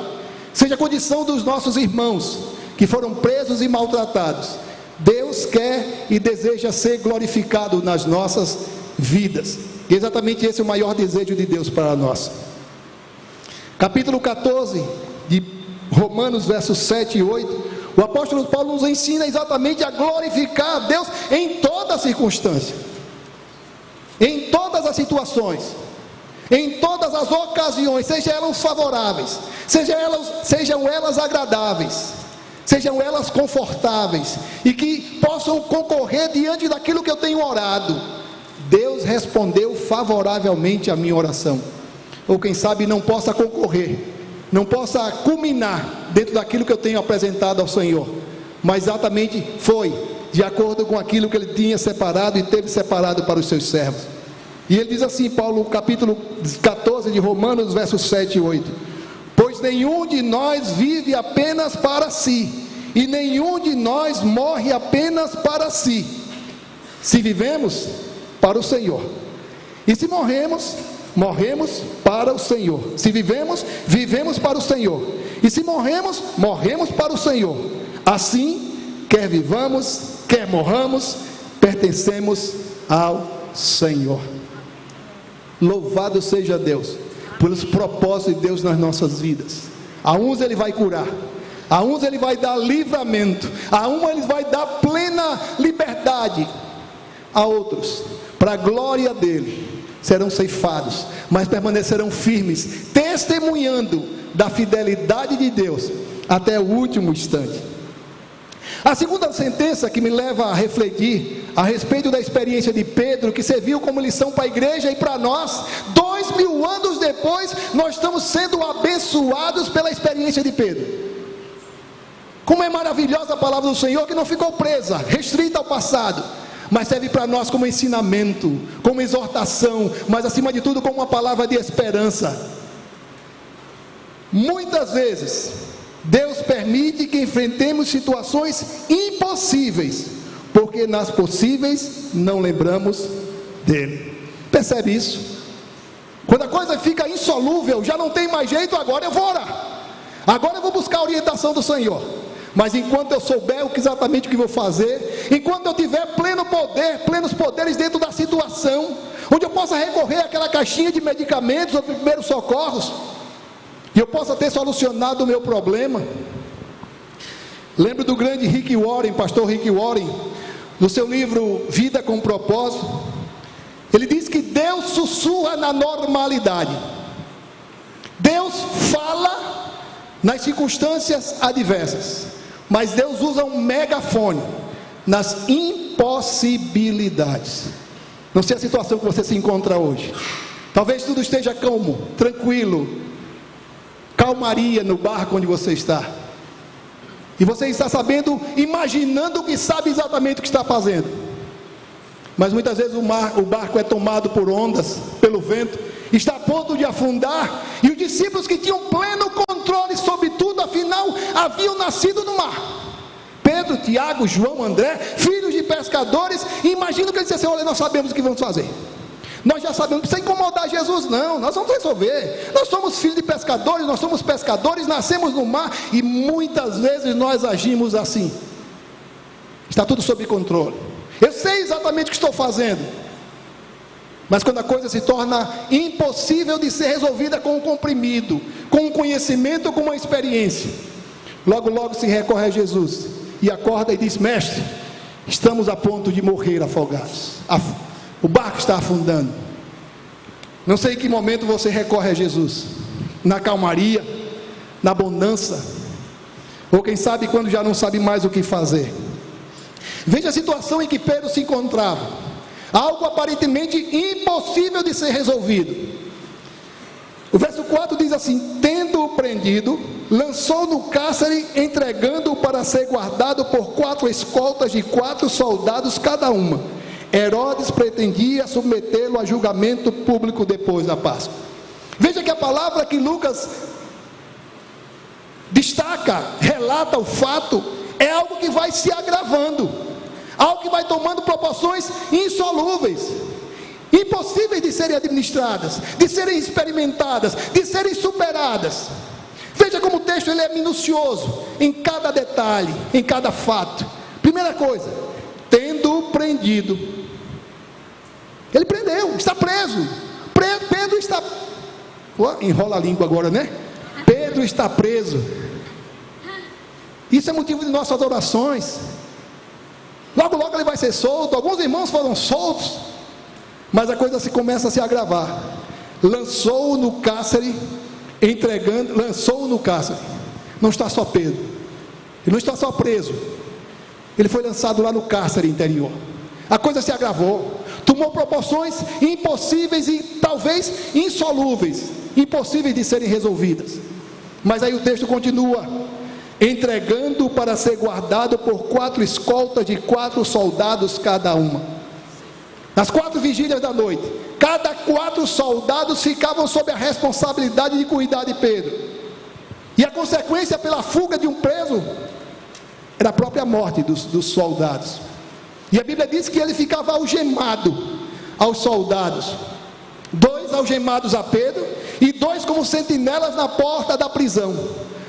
seja a condição dos nossos irmãos que foram presos e maltratados, Deus quer e deseja ser glorificado nas nossas vidas, e exatamente esse é o maior desejo de Deus para nós. Capítulo 14 de Romanos, versos 7 e 8, o apóstolo Paulo nos ensina exatamente a glorificar a Deus em toda circunstância, em todas as situações, em todas as ocasiões, sejam elas favoráveis, sejam elas agradáveis, sejam elas confortáveis, e que possam concorrer diante daquilo que eu tenho orado. Deus respondeu favoravelmente a minha oração, ou quem sabe não possa concorrer, não possa culminar dentro daquilo que eu tenho apresentado ao Senhor, mas exatamente foi de acordo com aquilo que Ele tinha separado e teve separado para os seus servos. E ele diz assim, Paulo, capítulo 14 de Romanos, versos 7 e 8: pois nenhum de nós vive apenas para si, e nenhum de nós morre apenas para si. Se vivemos, para o Senhor, e se morremos, morremos para o Senhor. Se vivemos, vivemos para o Senhor, e se morremos, morremos para o Senhor. Assim, quer vivamos, quer morramos, pertencemos ao Senhor. Louvado seja Deus pelos propósitos de Deus nas nossas vidas. A uns Ele vai curar, a uns Ele vai dar livramento, a uns Ele vai dar plena liberdade, a outros, para a glória dEle, serão ceifados, mas permanecerão firmes, testemunhando da fidelidade de Deus até o último instante. A segunda sentença que me leva a refletir a respeito da experiência de Pedro, que serviu como lição para a igreja e para nós, 2000 anos depois, nós estamos sendo abençoados pela experiência de Pedro. Como é maravilhosa a palavra do Senhor, que não ficou presa, restrita ao passado, mas serve para nós como ensinamento, como exortação, mas acima de tudo como uma palavra de esperança. Muitas vezes Deus permite que enfrentemos situações impossíveis, porque nas possíveis não lembramos dele. Percebe isso? Quando a coisa fica insolúvel, já não tem mais jeito, agora eu vou orar, agora eu vou buscar a orientação do Senhor. Mas enquanto eu souber exatamente o que vou fazer, enquanto eu tiver pleno poder, plenos poderes dentro da situação, onde eu possa recorrer àquela caixinha de medicamentos ou primeiros socorros, e eu possa ter solucionado o meu problema. Lembro do grande Rick Warren, pastor Rick Warren, no seu livro Vida com Propósito. Ele diz que Deus sussurra na normalidade, Deus fala nas circunstâncias adversas, mas Deus usa um megafone nas impossibilidades. Não sei a situação que você se encontra hoje, talvez tudo esteja calmo, tranquilo, calmaria no barco onde você está, E você está sabendo, imaginando que sabe exatamente o que está fazendo. Mas muitas vezes o barco é tomado por ondas, pelo vento, está a ponto de afundar, e os discípulos que tinham pleno controle sobre tudo, afinal, haviam nascido no mar. Pedro, Tiago, João, André, filhos de pescadores, e imagino que eles disseram assim: olha, nós sabemos o que vamos fazer. Nós já sabemos, não precisa incomodar Jesus não, nós vamos resolver. Nós somos filhos de pescadores, nós somos pescadores, nascemos no mar, e muitas vezes nós agimos assim. Está tudo sob controle. Eu sei exatamente o que estou fazendo. Mas quando a coisa se torna impossível de ser resolvida com um comprimido, com um conhecimento, com uma experiência, logo logo se recorre a Jesus e acorda e diz: mestre, estamos a ponto de morrer afogados, o barco está afundando. Não sei em que momento você recorre a Jesus, na calmaria, na bonança, ou quem sabe quando já não sabe mais o que fazer. Veja a situação em que Pedro se encontrava, algo aparentemente impossível de ser resolvido. O verso 4 diz assim: tendo-o prendido, lançou no cárcere, entregando-o para ser guardado por 4 escoltas de 4 soldados cada uma. Herodes pretendia submetê-lo a julgamento público depois da Páscoa. Veja que a palavra que Lucas destaca, relata o fato, é algo que vai se agravando, algo que vai tomando proporções insolúveis, impossíveis de serem administradas, de serem experimentadas, de serem superadas. Veja como o texto ele é minucioso em cada detalhe, em cada fato. Primeira coisa, tendo-o prendido. Ele prendeu, está preso. Pedro está... enrola a língua agora, né? Pedro está preso. Isso é motivo de nossas orações. Logo logo ele vai ser solto. Alguns irmãos foram soltos, mas a coisa começa a se agravar. Lançou-o no cárcere, lançou-o no cárcere. Não está só Pedro, ele não está só preso, ele foi lançado lá no cárcere interior. A coisa se agravou, tomou proporções impossíveis e talvez insolúveis, impossíveis de serem resolvidas. Mas aí o texto continua: entregando para ser guardado por 4 escoltas de 4 soldados cada uma. Nas 4 vigílias da noite, cada 4 soldados ficavam sob a responsabilidade de cuidar de Pedro. E a consequência pela fuga de um preso era a própria morte dos soldados. E a Bíblia diz que ele ficava algemado aos soldados, 2 algemados a Pedro e 2 como sentinelas na porta da prisão,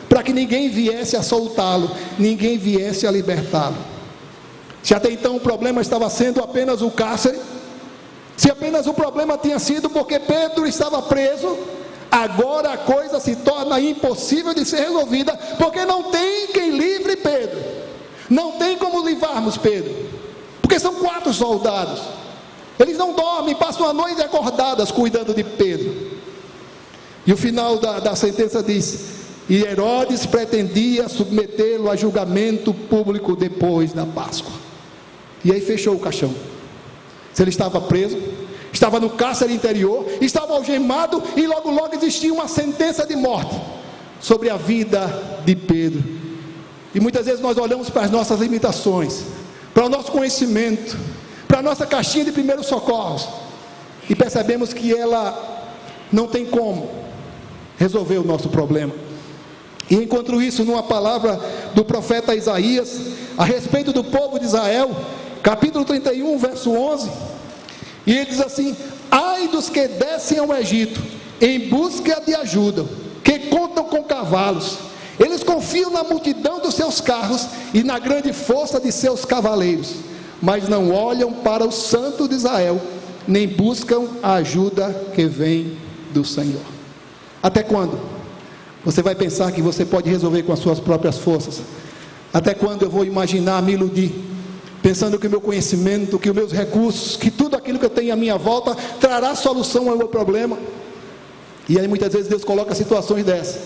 para que ninguém viesse a soltá-lo, ninguém viesse a libertá-lo. Se até então o problema estava sendo apenas o cárcere, se apenas o problema tinha sido porque Pedro estava preso, agora a coisa se torna impossível de ser resolvida, porque não tem quem livre Pedro, não tem como livrarmos Pedro, porque são 4 soldados, eles não dormem, passam a noite acordadas cuidando de Pedro. E o final da sentença diz: e Herodes pretendia submetê-lo a julgamento público depois da Páscoa. E aí fechou o caixão. Se ele estava preso, estava no cárcere interior, estava algemado, e logo logo existia uma sentença de morte sobre a vida de Pedro. E muitas vezes nós olhamos para as nossas limitações, para o nosso conhecimento, para a nossa caixinha de primeiros socorros, e percebemos que ela não tem como resolver o nosso problema. E encontro isso numa palavra do profeta Isaías a respeito do povo de Israel, capítulo 31, verso 11, e ele diz assim: ai dos que descem ao Egito em busca de ajuda, que contam com cavalos, eles confiam na multidão dos seus carros e na grande força de seus cavaleiros, mas não olham para o Santo de Israel, nem buscam a ajuda que vem do Senhor. Até quando você vai pensar que você pode resolver com as suas próprias forças? Até quando eu vou imaginar, me iludir, pensando que o meu conhecimento, que os meus recursos, que tudo aquilo que eu tenho à minha volta trará solução ao meu problema? E aí muitas vezes Deus coloca situações dessas,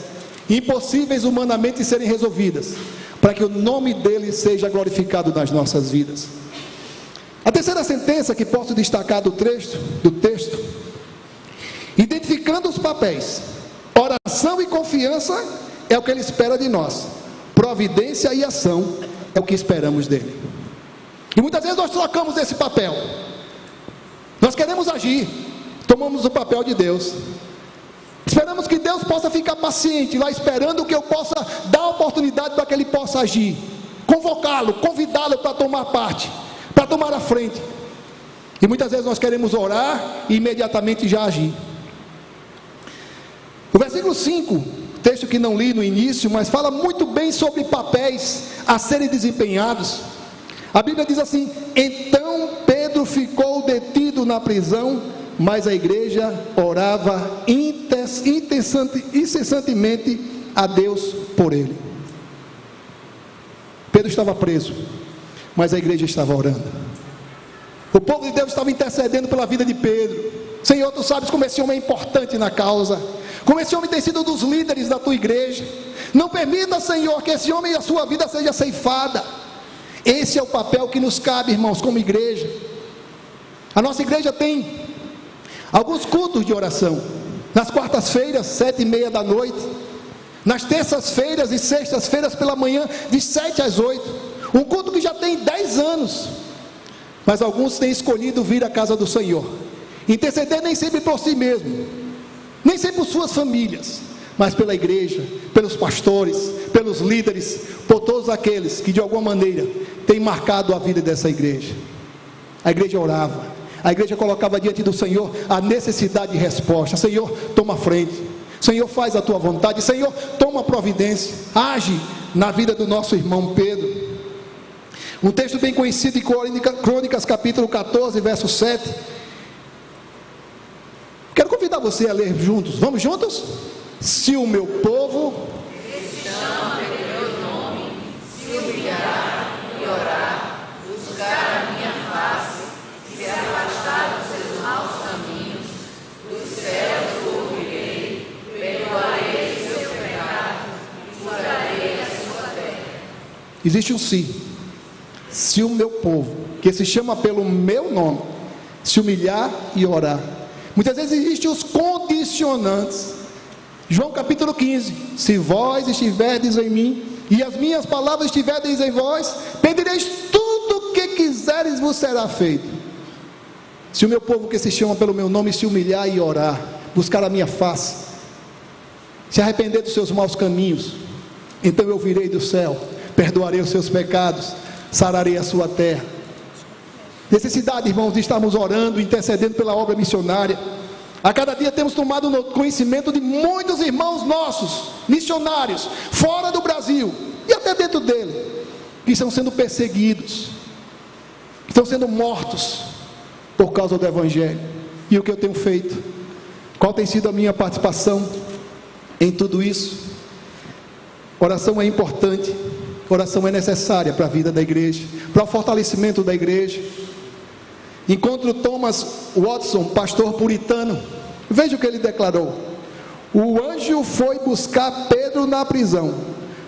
impossíveis humanamente de serem resolvidas, para que o nome dele seja glorificado nas nossas vidas. A terceira sentença que posso destacar do texto, identificando os papéis, oração e confiança é o que ele espera de nós, providência e ação é o que esperamos dele. E muitas vezes nós trocamos esse papel. Nós queremos agir, tomamos o papel de Deus. Esperamos que Deus possa ficar paciente lá, esperando que eu possa dar a oportunidade para que Ele possa agir, convocá-lo, convidá-lo para tomar parte, para tomar a frente. E muitas vezes nós queremos orar e imediatamente já agir. O versículo 5, texto que não li no início, mas fala muito bem sobre papéis a serem desempenhados. A Bíblia diz assim: então Pedro ficou detido na prisão, mas a igreja orava incessantemente a Deus por ele. Pedro estava preso, mas a igreja estava orando. O povo de Deus estava intercedendo pela vida de Pedro. Senhor, tu sabes como esse homem é importante na causa, como esse homem tem sido um dos líderes da tua igreja. Não permita, Senhor, que esse homem e a sua vida seja ceifada. Esse é o papel que nos cabe, irmãos, como igreja. A nossa igreja tem alguns cultos de oração. Nas quartas-feiras, 7:30 da noite. Nas terças-feiras e sextas-feiras pela manhã, de 7 às 8. Um culto que já tem 10 anos. Mas alguns têm escolhido vir à casa do Senhor, interceder nem sempre por si mesmo, nem sempre por suas famílias, mas pela igreja, pelos pastores, pelos líderes, por todos aqueles que de alguma maneira têm marcado a vida dessa igreja. A igreja orava, a igreja colocava diante do Senhor a necessidade de resposta. Senhor, toma a frente. Senhor, faz a tua vontade. Senhor, toma providência, age na vida do nosso irmão Pedro. Um texto bem conhecido em Crônicas capítulo 14, verso 7. Quero convidar você a ler juntos. Vamos juntos? Se o meu povo que se chama pelo meu nome, se humilhar e orar, buscar a minha face, e se afastar dos seus maus caminhos, dos céus o ouvirei, perdoarei o seu pecado e curarei a sua terra. Existe um se o meu povo, que se chama pelo meu nome, se humilhar e orar. Muitas vezes existem os condicionantes. João capítulo 15: se vós estiverdes em mim, e as minhas palavras estiverdes em vós, pedireis tudo o que quiseres, vos será feito. Se o meu povo que se chama pelo meu nome se humilhar e orar, buscar a minha face, se arrepender dos seus maus caminhos, então eu virei do céu, perdoarei os seus pecados, sararei a sua terra. Necessidade, irmãos, de estarmos orando, intercedendo pela obra missionária. A cada dia temos tomado conhecimento de muitos irmãos nossos, missionários, fora do Brasil e até dentro dele, que estão sendo perseguidos, que estão sendo mortos por causa do Evangelho. E o que eu tenho feito? Qual tem sido a minha participação em tudo isso? Oração é importante. Oração é necessária para a vida da igreja, para o fortalecimento da igreja. Encontro Thomas Watson, pastor puritano. Veja o que ele declarou: o anjo foi buscar Pedro na prisão,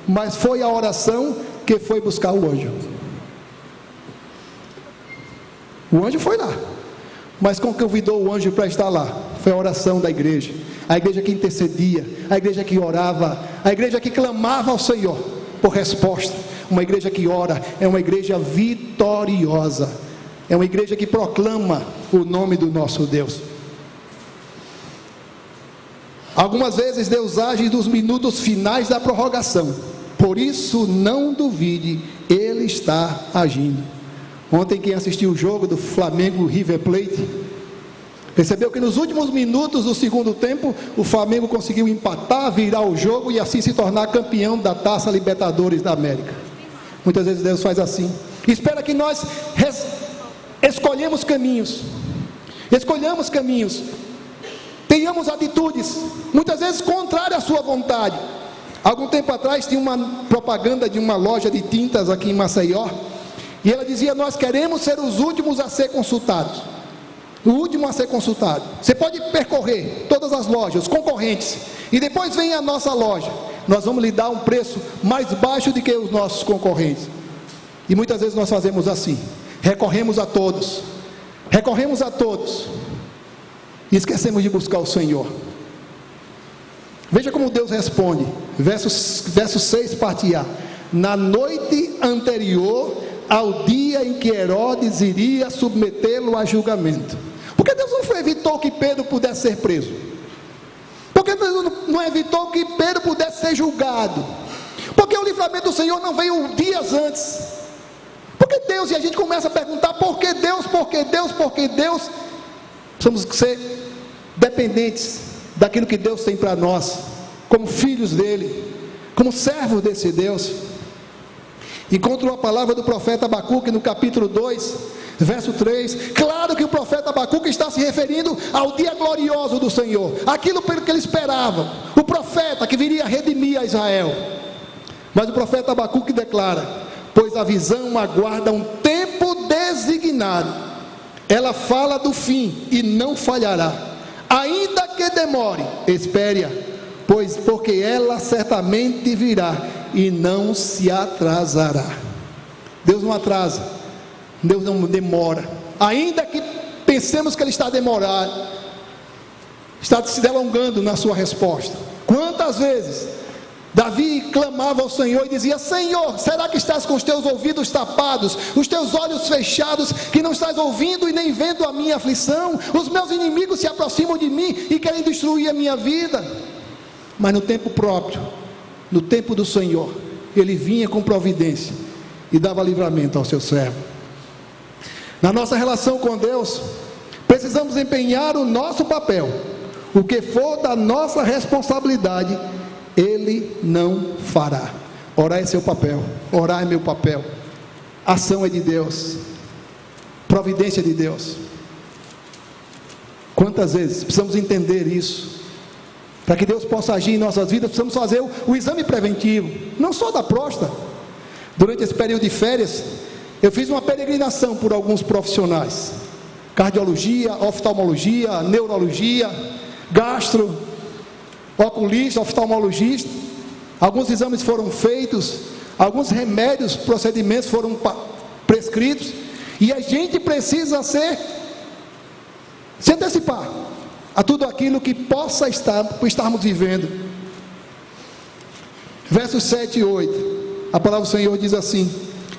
mas foi a oração que foi buscar o anjo. O anjo foi lá, mas quem convidou o anjo para estar lá foi a oração da igreja. A igreja que intercedia, a igreja que orava, a igreja que clamava ao Senhor por resposta. Uma igreja que ora é uma igreja vitoriosa, é uma igreja que proclama o nome do nosso Deus. Algumas vezes Deus age nos minutos finais da prorrogação, por isso não duvide, Ele está agindo. Ontem quem assistiu o jogo do Flamengo River Plate percebeu que nos últimos minutos do segundo tempo o Flamengo conseguiu empatar, virar o jogo e assim se tornar campeão da Taça Libertadores da América. Muitas vezes Deus faz assim, espera que nós escolhemos caminhos, tenhamos atitudes, muitas vezes contrárias à sua vontade. Algum tempo atrás tinha uma propaganda de uma loja de tintas aqui em Maceió, e ela dizia: nós queremos ser os últimos a ser consultados. O último a ser consultado. Você pode percorrer todas as lojas concorrentes e depois vem a nossa loja, nós vamos lhe dar um preço mais baixo do que os nossos concorrentes. E muitas vezes nós fazemos assim, recorremos a todos e esquecemos de buscar o Senhor. Veja como Deus responde, verso 6, parte A: na noite anterior ao dia em que Herodes iria submetê-lo a julgamento. Porque Deus não evitou que Pedro pudesse ser preso? Porque Deus não evitou que Pedro pudesse ser julgado? Porque o livramento do Senhor não veio dias antes? Porque Deus, e a gente começa a perguntar, por que Deus, por que Deus, por que Deus? Precisamos ser dependentes daquilo que Deus tem para nós, como filhos dele, como servos desse Deus. Encontro a palavra do profeta Abacuque no capítulo 2, verso 3. Claro que o profeta Abacuque está se referindo ao dia glorioso do Senhor, aquilo pelo que ele esperava, o profeta que viria redimir a Israel. Mas o profeta Abacuque declara: pois a visão aguarda um tempo designado, ela fala do fim e não falhará, ainda que demore, espere-a, pois porque ela certamente virá e não se atrasará. Deus não atrasa, Deus não demora, ainda que pensemos que Ele está demorado, está se delongando na sua resposta. Quantas vezes Davi clamava ao Senhor e dizia: Senhor, será que estás com os teus ouvidos tapados, os teus olhos fechados, que não estás ouvindo e nem vendo a minha aflição? Os meus inimigos se aproximam de mim e querem destruir a minha vida. Mas no tempo próprio, no tempo do Senhor, Ele vinha com providência e dava livramento ao seu servo. Na nossa relação com Deus, precisamos empenhar o nosso papel. O que for da nossa responsabilidade, Ele não fará. Orar é seu papel, orar é meu papel, ação é de Deus, providência é de Deus. Quantas vezes precisamos entender isso? Para que Deus possa agir em nossas vidas, precisamos fazer o exame preventivo, não só da próstata. Durante esse período de férias, eu fiz uma peregrinação por alguns profissionais: cardiologia, oftalmologia, neurologia, gastro, oculista, oftalmologista. Alguns exames foram feitos, alguns remédios, procedimentos foram prescritos, e a gente precisa se antecipar a tudo aquilo que possa estarmos vivendo. Versos 7 e 8, a palavra do Senhor diz assim: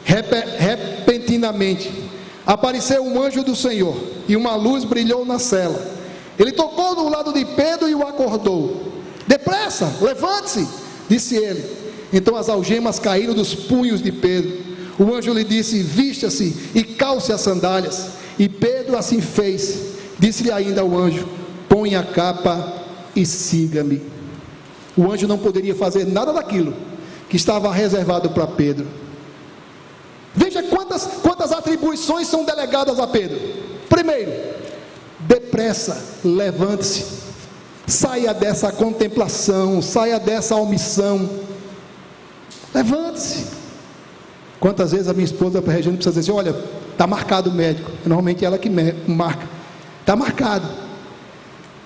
repentinamente apareceu um anjo do Senhor, e uma luz brilhou na cela. Ele tocou no lado de Pedro e o acordou. Depressa, levante-se, disse ele. Então as algemas caíram dos punhos de Pedro. O anjo lhe disse: vista-se e calce as sandálias. E Pedro assim fez. Disse-lhe ainda o anjo: põe a capa e siga-me. O anjo não poderia fazer nada daquilo que estava reservado para Pedro. Veja quantas atribuições são delegadas a Pedro. Primeiro, depressa, levante-se, saia dessa contemplação, saia dessa omissão, levante-se. Quantas vezes a minha esposa, a Regina, precisa dizer assim: olha, está marcado o médico. Normalmente é ela que marca, está marcado.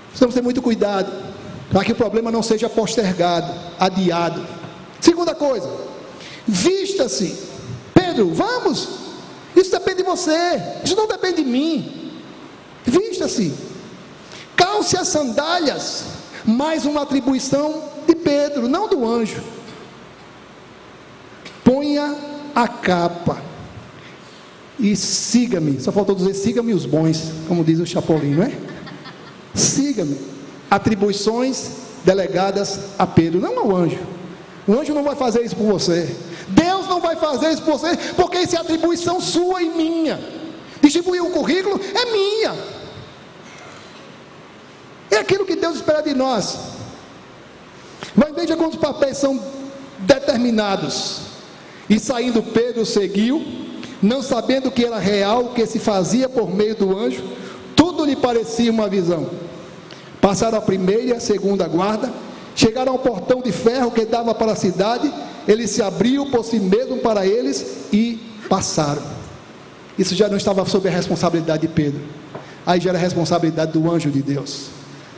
Precisamos ter muito cuidado para que o problema não seja postergado, adiado. Segunda coisa, vista-se. Pedro, vamos, isso depende de você, isso não depende de mim. Vista-se, calce as sandálias. Mais uma atribuição de Pedro, não do anjo. Ponha a capa e siga-me. Só faltou dizer: siga-me os bons, como diz o Chapolin, não é? Siga-me. Atribuições delegadas a Pedro, não ao anjo. O anjo não vai fazer isso por você, Deus não vai fazer isso por você, porque isso é atribuição sua e minha. Distribuir o currículo é minha, é aquilo que Deus espera de nós. Mas veja quantos papéis são determinados. E saindo Pedro seguiu, não sabendo que era real o que se fazia por meio do anjo. Tudo lhe parecia uma visão. Passaram a primeira e a segunda guarda, chegaram ao portão de ferro que dava para a cidade. Ele se abriu por si mesmo para eles e passaram. Isso já não estava sob a responsabilidade de Pedro, aí já era a responsabilidade do anjo de Deus.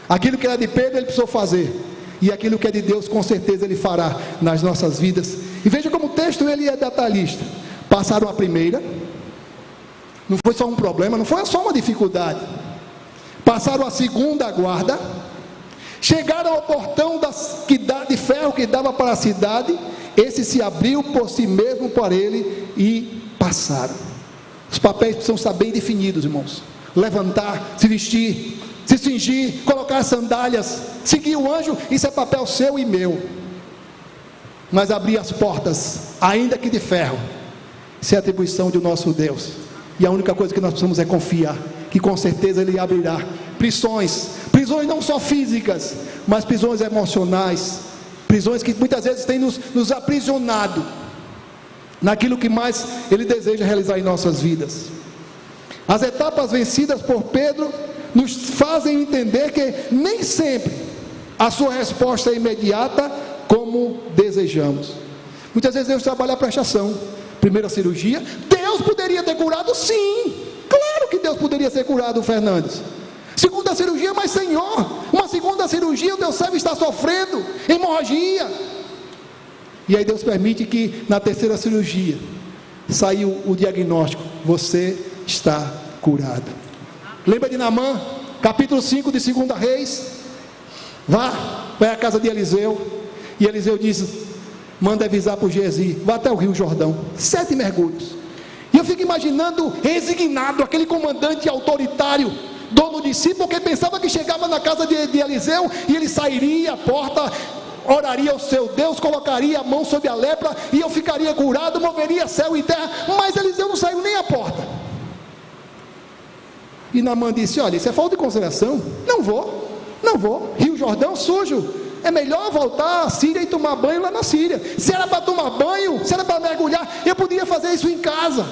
Aquilo que era de Pedro ele precisou fazer, e aquilo que é de Deus com certeza ele fará nas nossas vidas. E veja como o texto ele é detalhista. Passaram a primeira, não foi só um problema, não foi só uma dificuldade. Passaram a segunda guarda, chegaram ao portão de ferro que dava para a cidade, esse se abriu por si mesmo para ele e passaram. Os papéis precisam estar bem definidos, irmãos. Levantar, se vestir, se cingir, colocar sandálias, seguir o anjo, isso é papel seu e meu. Mas abrir as portas, ainda que de ferro, isso é atribuição do nosso Deus. E a única coisa que nós precisamos é confiar, que com certeza Ele abrirá prisões não só físicas, mas prisões emocionais, prisões que muitas vezes têm nos aprisionado naquilo que mais Ele deseja realizar em nossas vidas. As etapas vencidas por Pedro nos fazem entender que nem sempre a sua resposta é imediata como desejamos. Muitas vezes Deus trabalha a prestação. Primeira cirurgia, Deus poderia ter curado, sim, claro que Deus poderia ter curado o Fernandes. Segunda cirurgia, mas Senhor, uma segunda cirurgia, o teu servo está sofrendo hemorragia. E aí Deus permite que na terceira cirurgia saiu o diagnóstico: você está curado. Lembra de Naamã, capítulo 5 de 2 Reis? Vai à casa de Eliseu, e Eliseu diz: manda avisar para o Geazi, vá até o rio Jordão, 7 mergulhos. E eu fico imaginando, resignado, aquele comandante autoritário, dono de si, porque pensava que chegava na casa de Eliseu, e ele sairia à porta, oraria ao seu Deus, colocaria a mão sobre a lepra, e eu ficaria curado, moveria céu e terra. Mas Eliseu não saiu nem à porta. E Naamã disse: olha, isso é falta de consideração, não vou, rio Jordão sujo, é melhor voltar à Síria e tomar banho lá na Síria. Se era para tomar banho, se era para mergulhar, eu podia fazer isso em casa.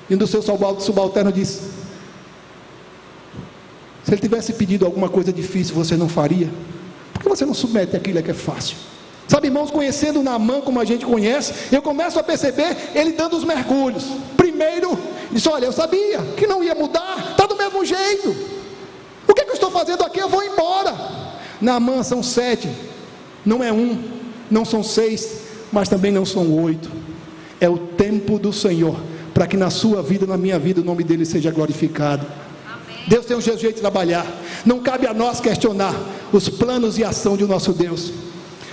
E um dos seus subalternos disse: se ele tivesse pedido alguma coisa difícil, você não faria? Por que você não submete aquilo que é fácil? Sabe, irmãos, conhecendo Naamã como a gente conhece, eu começo a perceber ele dando os mergulhos. Primeiro, disse: olha, eu sabia que não ia mudar, está do mesmo jeito. O que eu estou fazendo aqui? Eu vou embora. Naamã são 7, não é 1, não são 6, mas também não são 8. É o tempo do Senhor, para que na sua vida, na minha vida, o nome dele seja glorificado. Amém. Deus tem um jeito de trabalhar, não cabe a nós questionar os planos e ação de nosso Deus.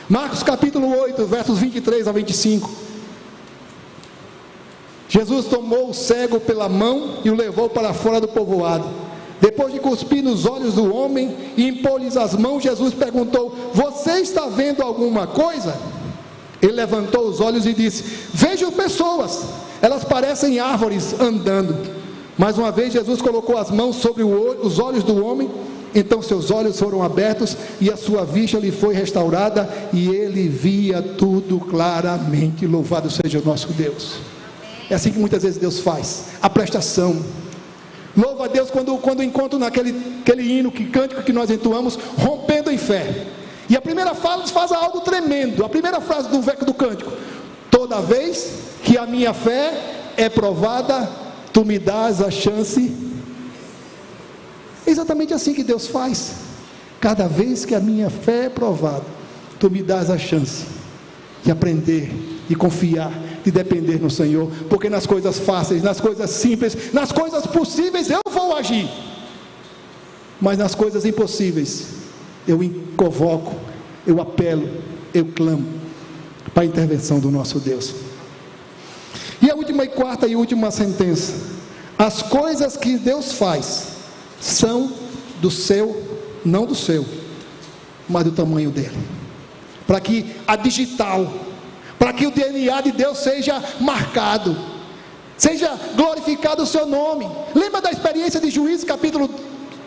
Marcos capítulo 8, versos 23 a 25. Jesus tomou o cego pela mão e o levou para fora do povoado. Depois de cuspir nos olhos do homem e impor-lhes as mãos, Jesus perguntou: você está vendo alguma coisa? Ele levantou os olhos e disse: vejo pessoas, elas parecem árvores andando. Mais uma vez Jesus colocou as mãos sobre os olhos do homem, então seus olhos foram abertos e a sua vista lhe foi restaurada, e ele via tudo claramente. Louvado seja o nosso Deus. É assim que muitas vezes Deus faz, a prestação. Louva a Deus quando encontro naquele hino, cântico que nós entoamos, rompendo em fé. E a primeira frase faz algo tremendo. A primeira frase do cântico: toda vez que a minha fé é provada, tu me dás a chance. É exatamente assim que Deus faz. Cada vez que a minha fé é provada, tu me dás a chance de aprender, de confiar, de depender no Senhor. Porque nas coisas fáceis, nas coisas simples, nas coisas possíveis eu vou agir, mas nas coisas impossíveis eu convoco, eu apelo, eu clamo para a intervenção do nosso Deus. E a última e quarta e última sentença: as coisas que Deus faz são do seu, não do seu, mas do tamanho dele, para que a digital, para que o DNA de Deus seja marcado, seja glorificado o seu nome. Lembra da experiência de Juízes capítulo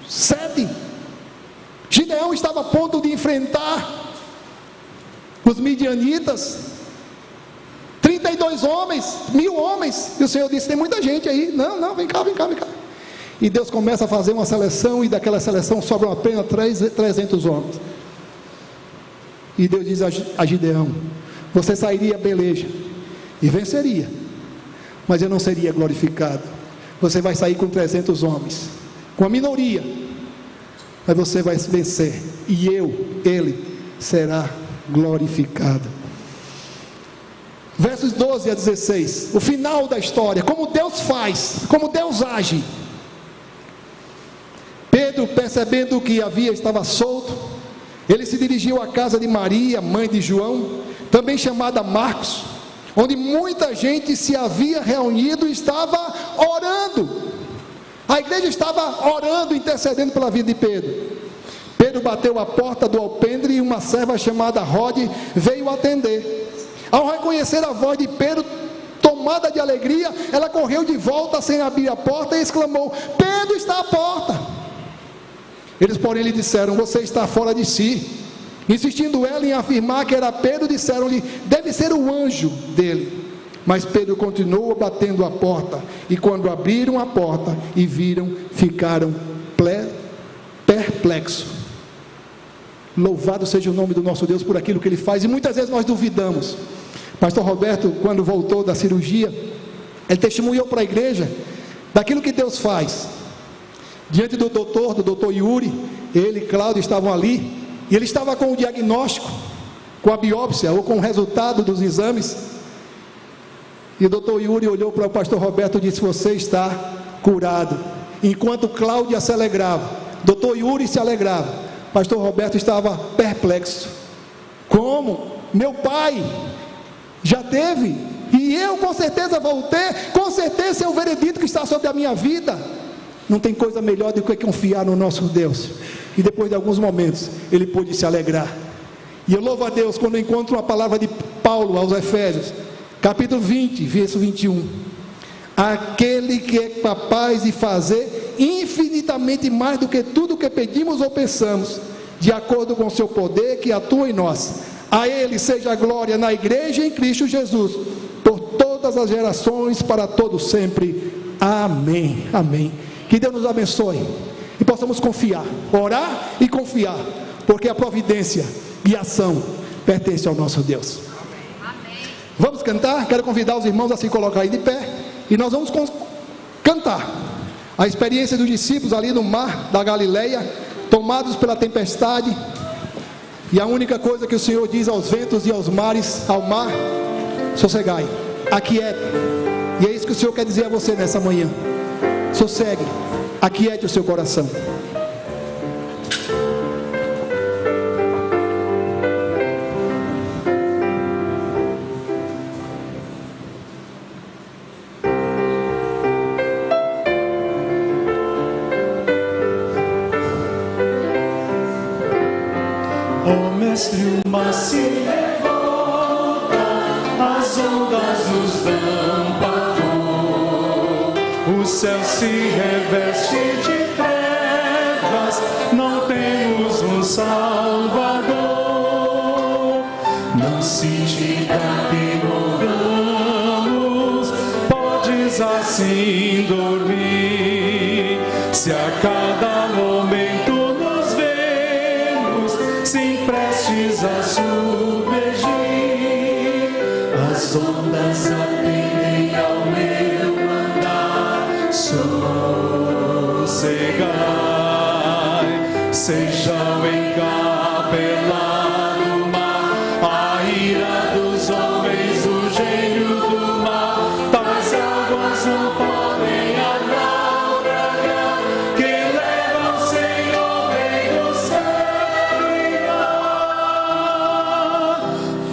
7? Gideão estava a ponto de enfrentar os midianitas, 32 homens, 1000 homens, e o Senhor disse: tem muita gente aí, não, vem cá, e Deus começa a fazer uma seleção, e daquela seleção sobram apenas 300 homens, e Deus diz a Gideão: você sairia beleza e venceria, mas eu não seria glorificado. Você vai sair com 300 homens, com a minoria, mas você vai vencer, e ele será glorificado. Versos 12 a 16, o final da história, como Deus faz, como Deus age. Pedro, percebendo que estava solto, ele se dirigiu à casa de Maria, mãe de João, também chamada Marcos, onde muita gente se havia reunido e estava orando. A igreja estava orando, intercedendo pela vida de Pedro. Pedro bateu a porta do alpendre e uma serva chamada Rode veio atender. Ao reconhecer a voz de Pedro, tomada de alegria, ela correu de volta sem abrir a porta e exclamou: Pedro está à porta. Eles, porém, lhe disseram: você está fora de si. Insistindo ela em afirmar que era Pedro, disseram-lhe: deve ser o anjo dele. Mas Pedro continuou batendo a porta, e quando abriram a porta e viram, ficaram perplexos. Louvado seja o nome do nosso Deus por aquilo que Ele faz, e muitas vezes nós duvidamos. Pastor Roberto, quando voltou da cirurgia, ele testemunhou para a igreja daquilo que Deus faz. Diante do doutor Yuri, ele e Cláudio estavam ali, e ele estava com o diagnóstico, com a biópsia, ou com o resultado dos exames, e o doutor Yuri olhou para o pastor Roberto e disse: você está curado. Enquanto Cláudia se alegrava, doutor Yuri se alegrava, pastor Roberto estava perplexo. Como? Meu pai já teve, e eu com certeza vou ter, com certeza é o veredito que está sobre a minha vida. Não tem coisa melhor do que confiar no nosso Deus. E depois de alguns momentos, ele pôde se alegrar. E eu louvo a Deus quando eu encontro uma palavra de Paulo aos Efésios, capítulo 20, verso 21. Aquele que é capaz de fazer infinitamente mais do que tudo que pedimos ou pensamos, de acordo com o seu poder que atua em nós. A Ele seja a glória na igreja em Cristo Jesus, por todas as gerações, para todos sempre. Amém. Amém. Que Deus nos abençoe e possamos confiar, orar e confiar, porque a providência e a ação pertence ao nosso Deus. Amém. Vamos cantar? Quero convidar os irmãos a se colocar aí de pé, e nós vamos cantar a experiência dos discípulos ali no mar da Galileia, tomados pela tempestade. E a única coisa que o Senhor diz aos ventos e aos mares, ao mar: sossegai, aquiete. E é isso que o Senhor quer dizer a você nessa manhã: sossegue, aquiete o seu coração. Ó Mestre, o mar se revolta, as ondas nos dão pavor, o céu se reveste de trevas, não temos um Salvador. Não se diga que morramos, podes assim dormir, se a cada momento nos vemos, sem prestes a submergir. As ondas atendem ao meu andar, sossegai, seja o encapelado mar, a ira dos homens, o gênio do mar, tais águas não podem naufragar, que leva o Senhor Rei do céu e mar,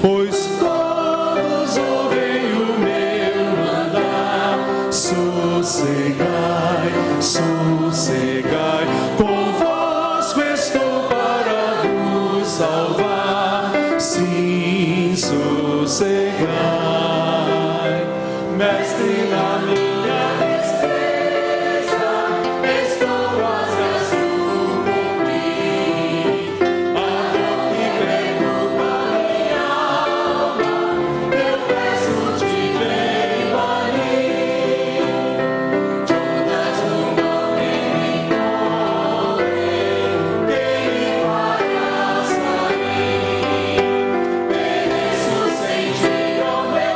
pois todos ouvem o meu andar. Sossegai, sossegai, convosco estou para vos salvar. Sim, sossegai, Mestre, na minha tristeza estou às vés do cumprir. A dor que perturba minha alma, eu peço-te, vem banir. De ondas do mal que me cobrem, quem me fará sair? Pereço sem ti, ó meu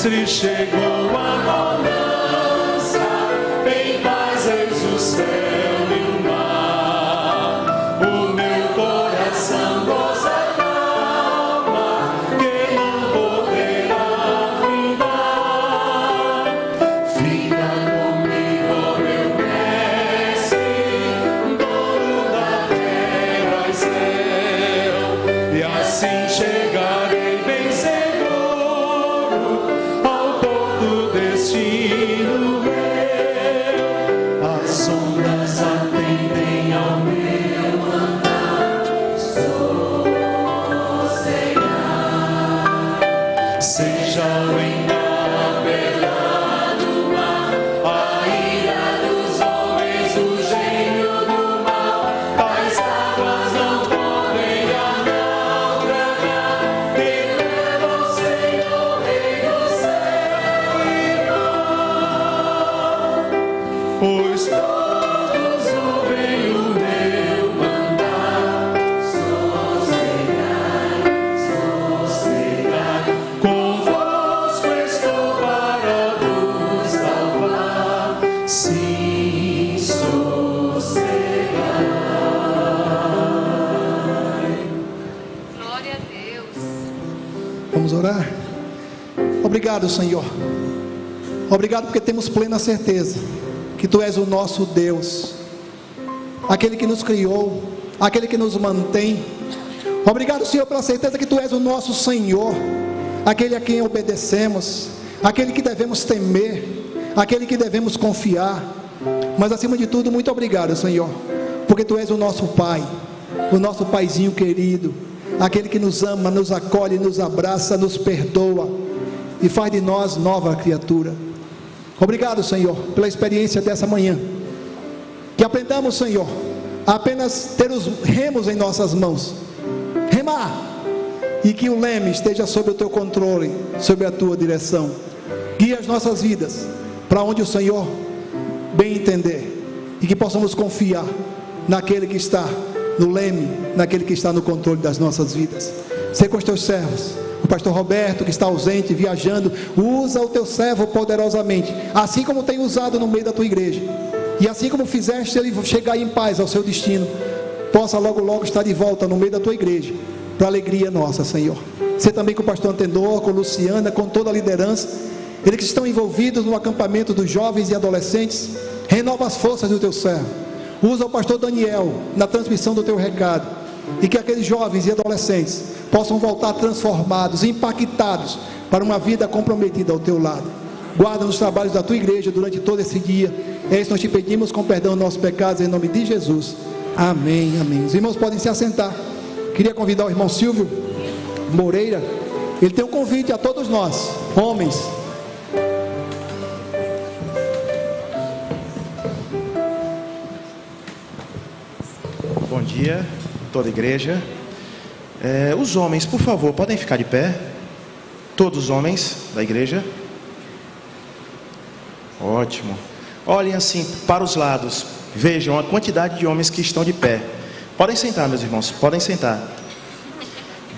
Mestre, chegou a bonança, em paz eis o céu e o mar. O meu coração goza calma, que não poderá findar. Fica comigo, ó meu Mestre, dono da terra e céu, e assim chegarei bem seguro ao porto destino meu. As ondas atendem ao meu andar sossegar. Seja o engar beira do mar, a ira dos homens, o gênio do mal, tais águas não podem a naufragar, e levam, Senhor, Rei do céu e mar. Pois todos ouvem o meu mandar, sossegai, convosco estou para vos salvar, sim, sossegai. Glória a Deus. Vamos orar? Obrigado, Senhor. Obrigado porque temos plena certeza que Tu és o nosso Deus, aquele que nos criou, aquele que nos mantém. Obrigado, Senhor, pela certeza que Tu és o nosso Senhor, aquele a quem obedecemos, aquele que devemos temer, aquele que devemos confiar. Mas acima de tudo, muito obrigado, Senhor, porque Tu és o nosso Pai, o nosso Paizinho querido, aquele que nos ama, nos acolhe, nos abraça, nos perdoa e faz de nós nova criatura. Obrigado, Senhor, pela experiência dessa manhã. Que aprendamos, Senhor, a apenas ter os remos em nossas mãos, remar, e que o leme esteja sob o Teu controle, sob a Tua direção. Guia as nossas vidas para onde o Senhor bem entender, e que possamos confiar naquele que está no leme, naquele que está no controle das nossas vidas. Ser com os Teus servos, o pastor Roberto, que está ausente, viajando, usa o Teu servo poderosamente, assim como tem usado no meio da Tua igreja, e assim como fizeste ele chegar em paz ao seu destino, possa logo logo estar de volta no meio da Tua igreja, para alegria nossa, Senhor. Ser também com o pastor Antenor, com Luciana, com toda a liderança, eles que estão envolvidos no acampamento dos jovens e adolescentes. Renova as forças do Teu servo, usa o pastor Daniel na transmissão do Teu recado, e que aqueles jovens e adolescentes possam voltar transformados, impactados para uma vida comprometida ao Teu lado. Guarda nos trabalhos da Tua igreja durante todo esse dia. É isso que nós Te pedimos, com perdão dos nossos pecados, em nome de Jesus. Amém, amém. Os irmãos podem se assentar. Queria convidar o irmão Silvio Moreira. Ele tem um convite a todos nós, homens. Bom dia, toda a igreja. Os homens, por favor, podem ficar de pé. Todos os homens da igreja. Ótimo. Olhem assim para os lados. Vejam a quantidade de homens que estão de pé. Podem sentar, meus irmãos, podem sentar.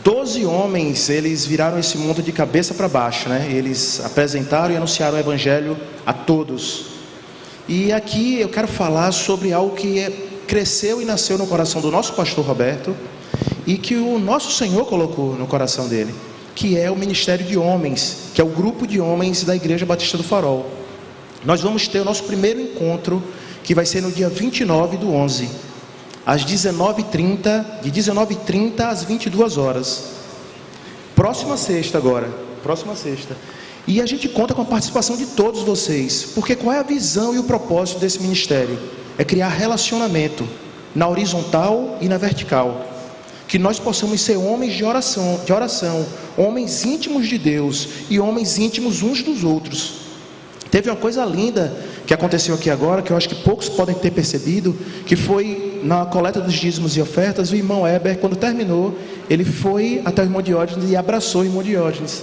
12 homens, eles viraram esse mundo de cabeça para baixo, né? Eles apresentaram e anunciaram o evangelho a todos. E aqui eu quero falar sobre algo que cresceu e nasceu no coração do nosso pastor Roberto, e que o nosso Senhor colocou no coração dele, que é o ministério de homens, que é o grupo de homens da Igreja Batista do Farol. Nós vamos ter o nosso primeiro encontro, que vai ser no dia 29/11, às 19h30, de 19h30 às 22 horas. Próxima sexta agora, próxima sexta. E a gente conta com a participação de todos vocês, porque qual é a visão e o propósito desse ministério? É criar relacionamento, na horizontal e na vertical. Que nós possamos ser homens de oração, homens íntimos de Deus e homens íntimos uns dos outros. Teve uma coisa linda que aconteceu aqui agora, que eu acho que poucos podem ter percebido, que foi na coleta dos dízimos e ofertas. O irmão Heber, quando terminou, ele foi até o irmão Diógenes e abraçou o irmão Diógenes.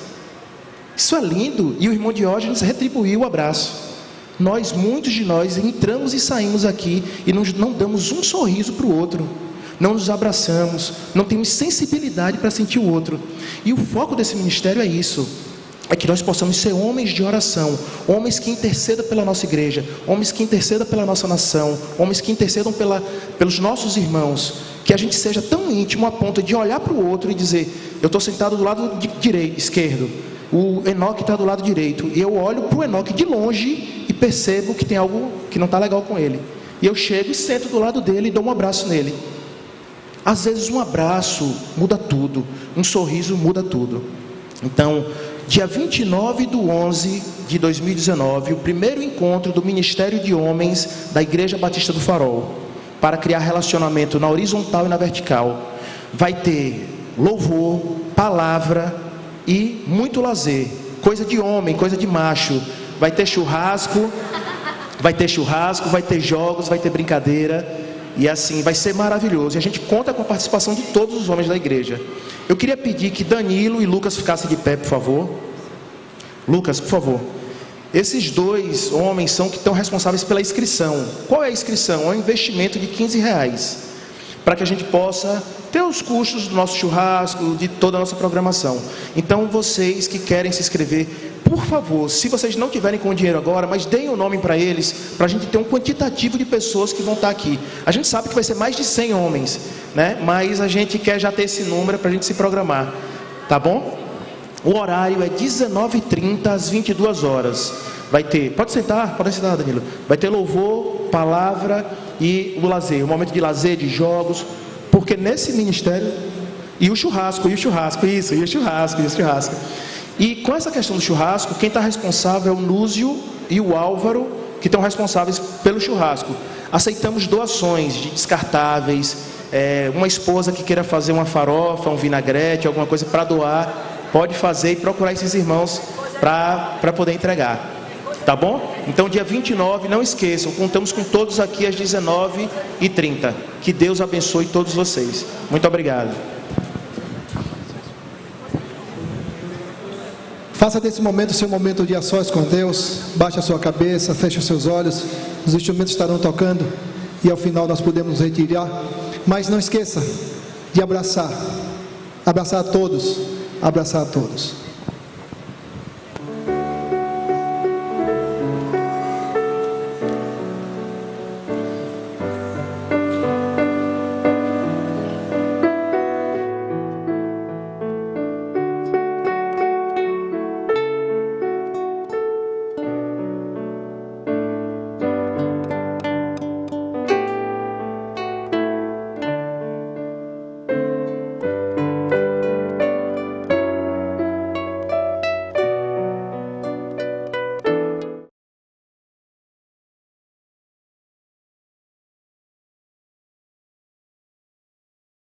Isso é lindo, e o irmão Diógenes retribuiu o abraço. Muitos de nós entramos e saímos aqui e não damos um sorriso para o outro, não nos abraçamos, não temos sensibilidade para sentir o outro. E o foco desse ministério é isso, é que nós possamos ser homens de oração, homens que intercedam pela nossa igreja, homens que intercedam pela nossa nação, homens que intercedam pelos nossos irmãos, que a gente seja tão íntimo a ponto de olhar para o outro e dizer: eu estou sentado do lado esquerdo, o Enoque está do lado direito, e eu olho para o Enoque de longe e percebo que tem algo que não está legal com ele, e eu chego e sento do lado dele e dou um abraço nele. Às vezes um abraço muda tudo, um sorriso muda tudo. Então, dia 29/11/2019, o primeiro encontro do Ministério de Homens da Igreja Batista do Farol, para criar relacionamento na horizontal e na vertical. Vai ter louvor, palavra e muito lazer, coisa de homem, coisa de macho. Vai ter churrasco, vai ter jogos, vai ter brincadeira, e assim vai ser maravilhoso. E a gente conta com a participação de todos os homens da igreja. Eu queria pedir que Danilo e Lucas ficassem de pé, por favor. Lucas, por favor. Esses dois homens são que estão responsáveis pela inscrição. Qual é a inscrição? É um investimento de R$15, para que a gente possa ter os custos do nosso churrasco, de toda a nossa programação. Então, vocês que querem se inscrever, por favor, se vocês não tiverem com dinheiro agora, mas deem o nome para eles, para a gente ter um quantitativo de pessoas que vão estar aqui. A gente sabe que vai ser mais de 100 homens, né? Mas a gente quer já ter esse número para a gente se programar, tá bom? O horário é 19h30 às 22 horas. Vai ter, pode sentar, Danilo. Vai ter louvor, palavra e o lazer, um momento de lazer, de jogos, porque nesse ministério, e o churrasco, isso. E com essa questão do churrasco, quem está responsável é o Núzio e o Álvaro, que estão responsáveis pelo churrasco. Aceitamos doações de descartáveis, uma esposa que queira fazer uma farofa, um vinagrete, alguma coisa para doar, pode fazer e procurar esses irmãos para poder entregar. Tá bom? Então, dia 29, não esqueçam, contamos com todos aqui às 19h30. Que Deus abençoe todos vocês. Muito obrigado. Faça desse momento o seu momento de a sós com Deus. Baixe a sua cabeça, feche os seus olhos. Os instrumentos estarão tocando e ao final nós podemos nos retirar. Mas não esqueça de abraçar a todos.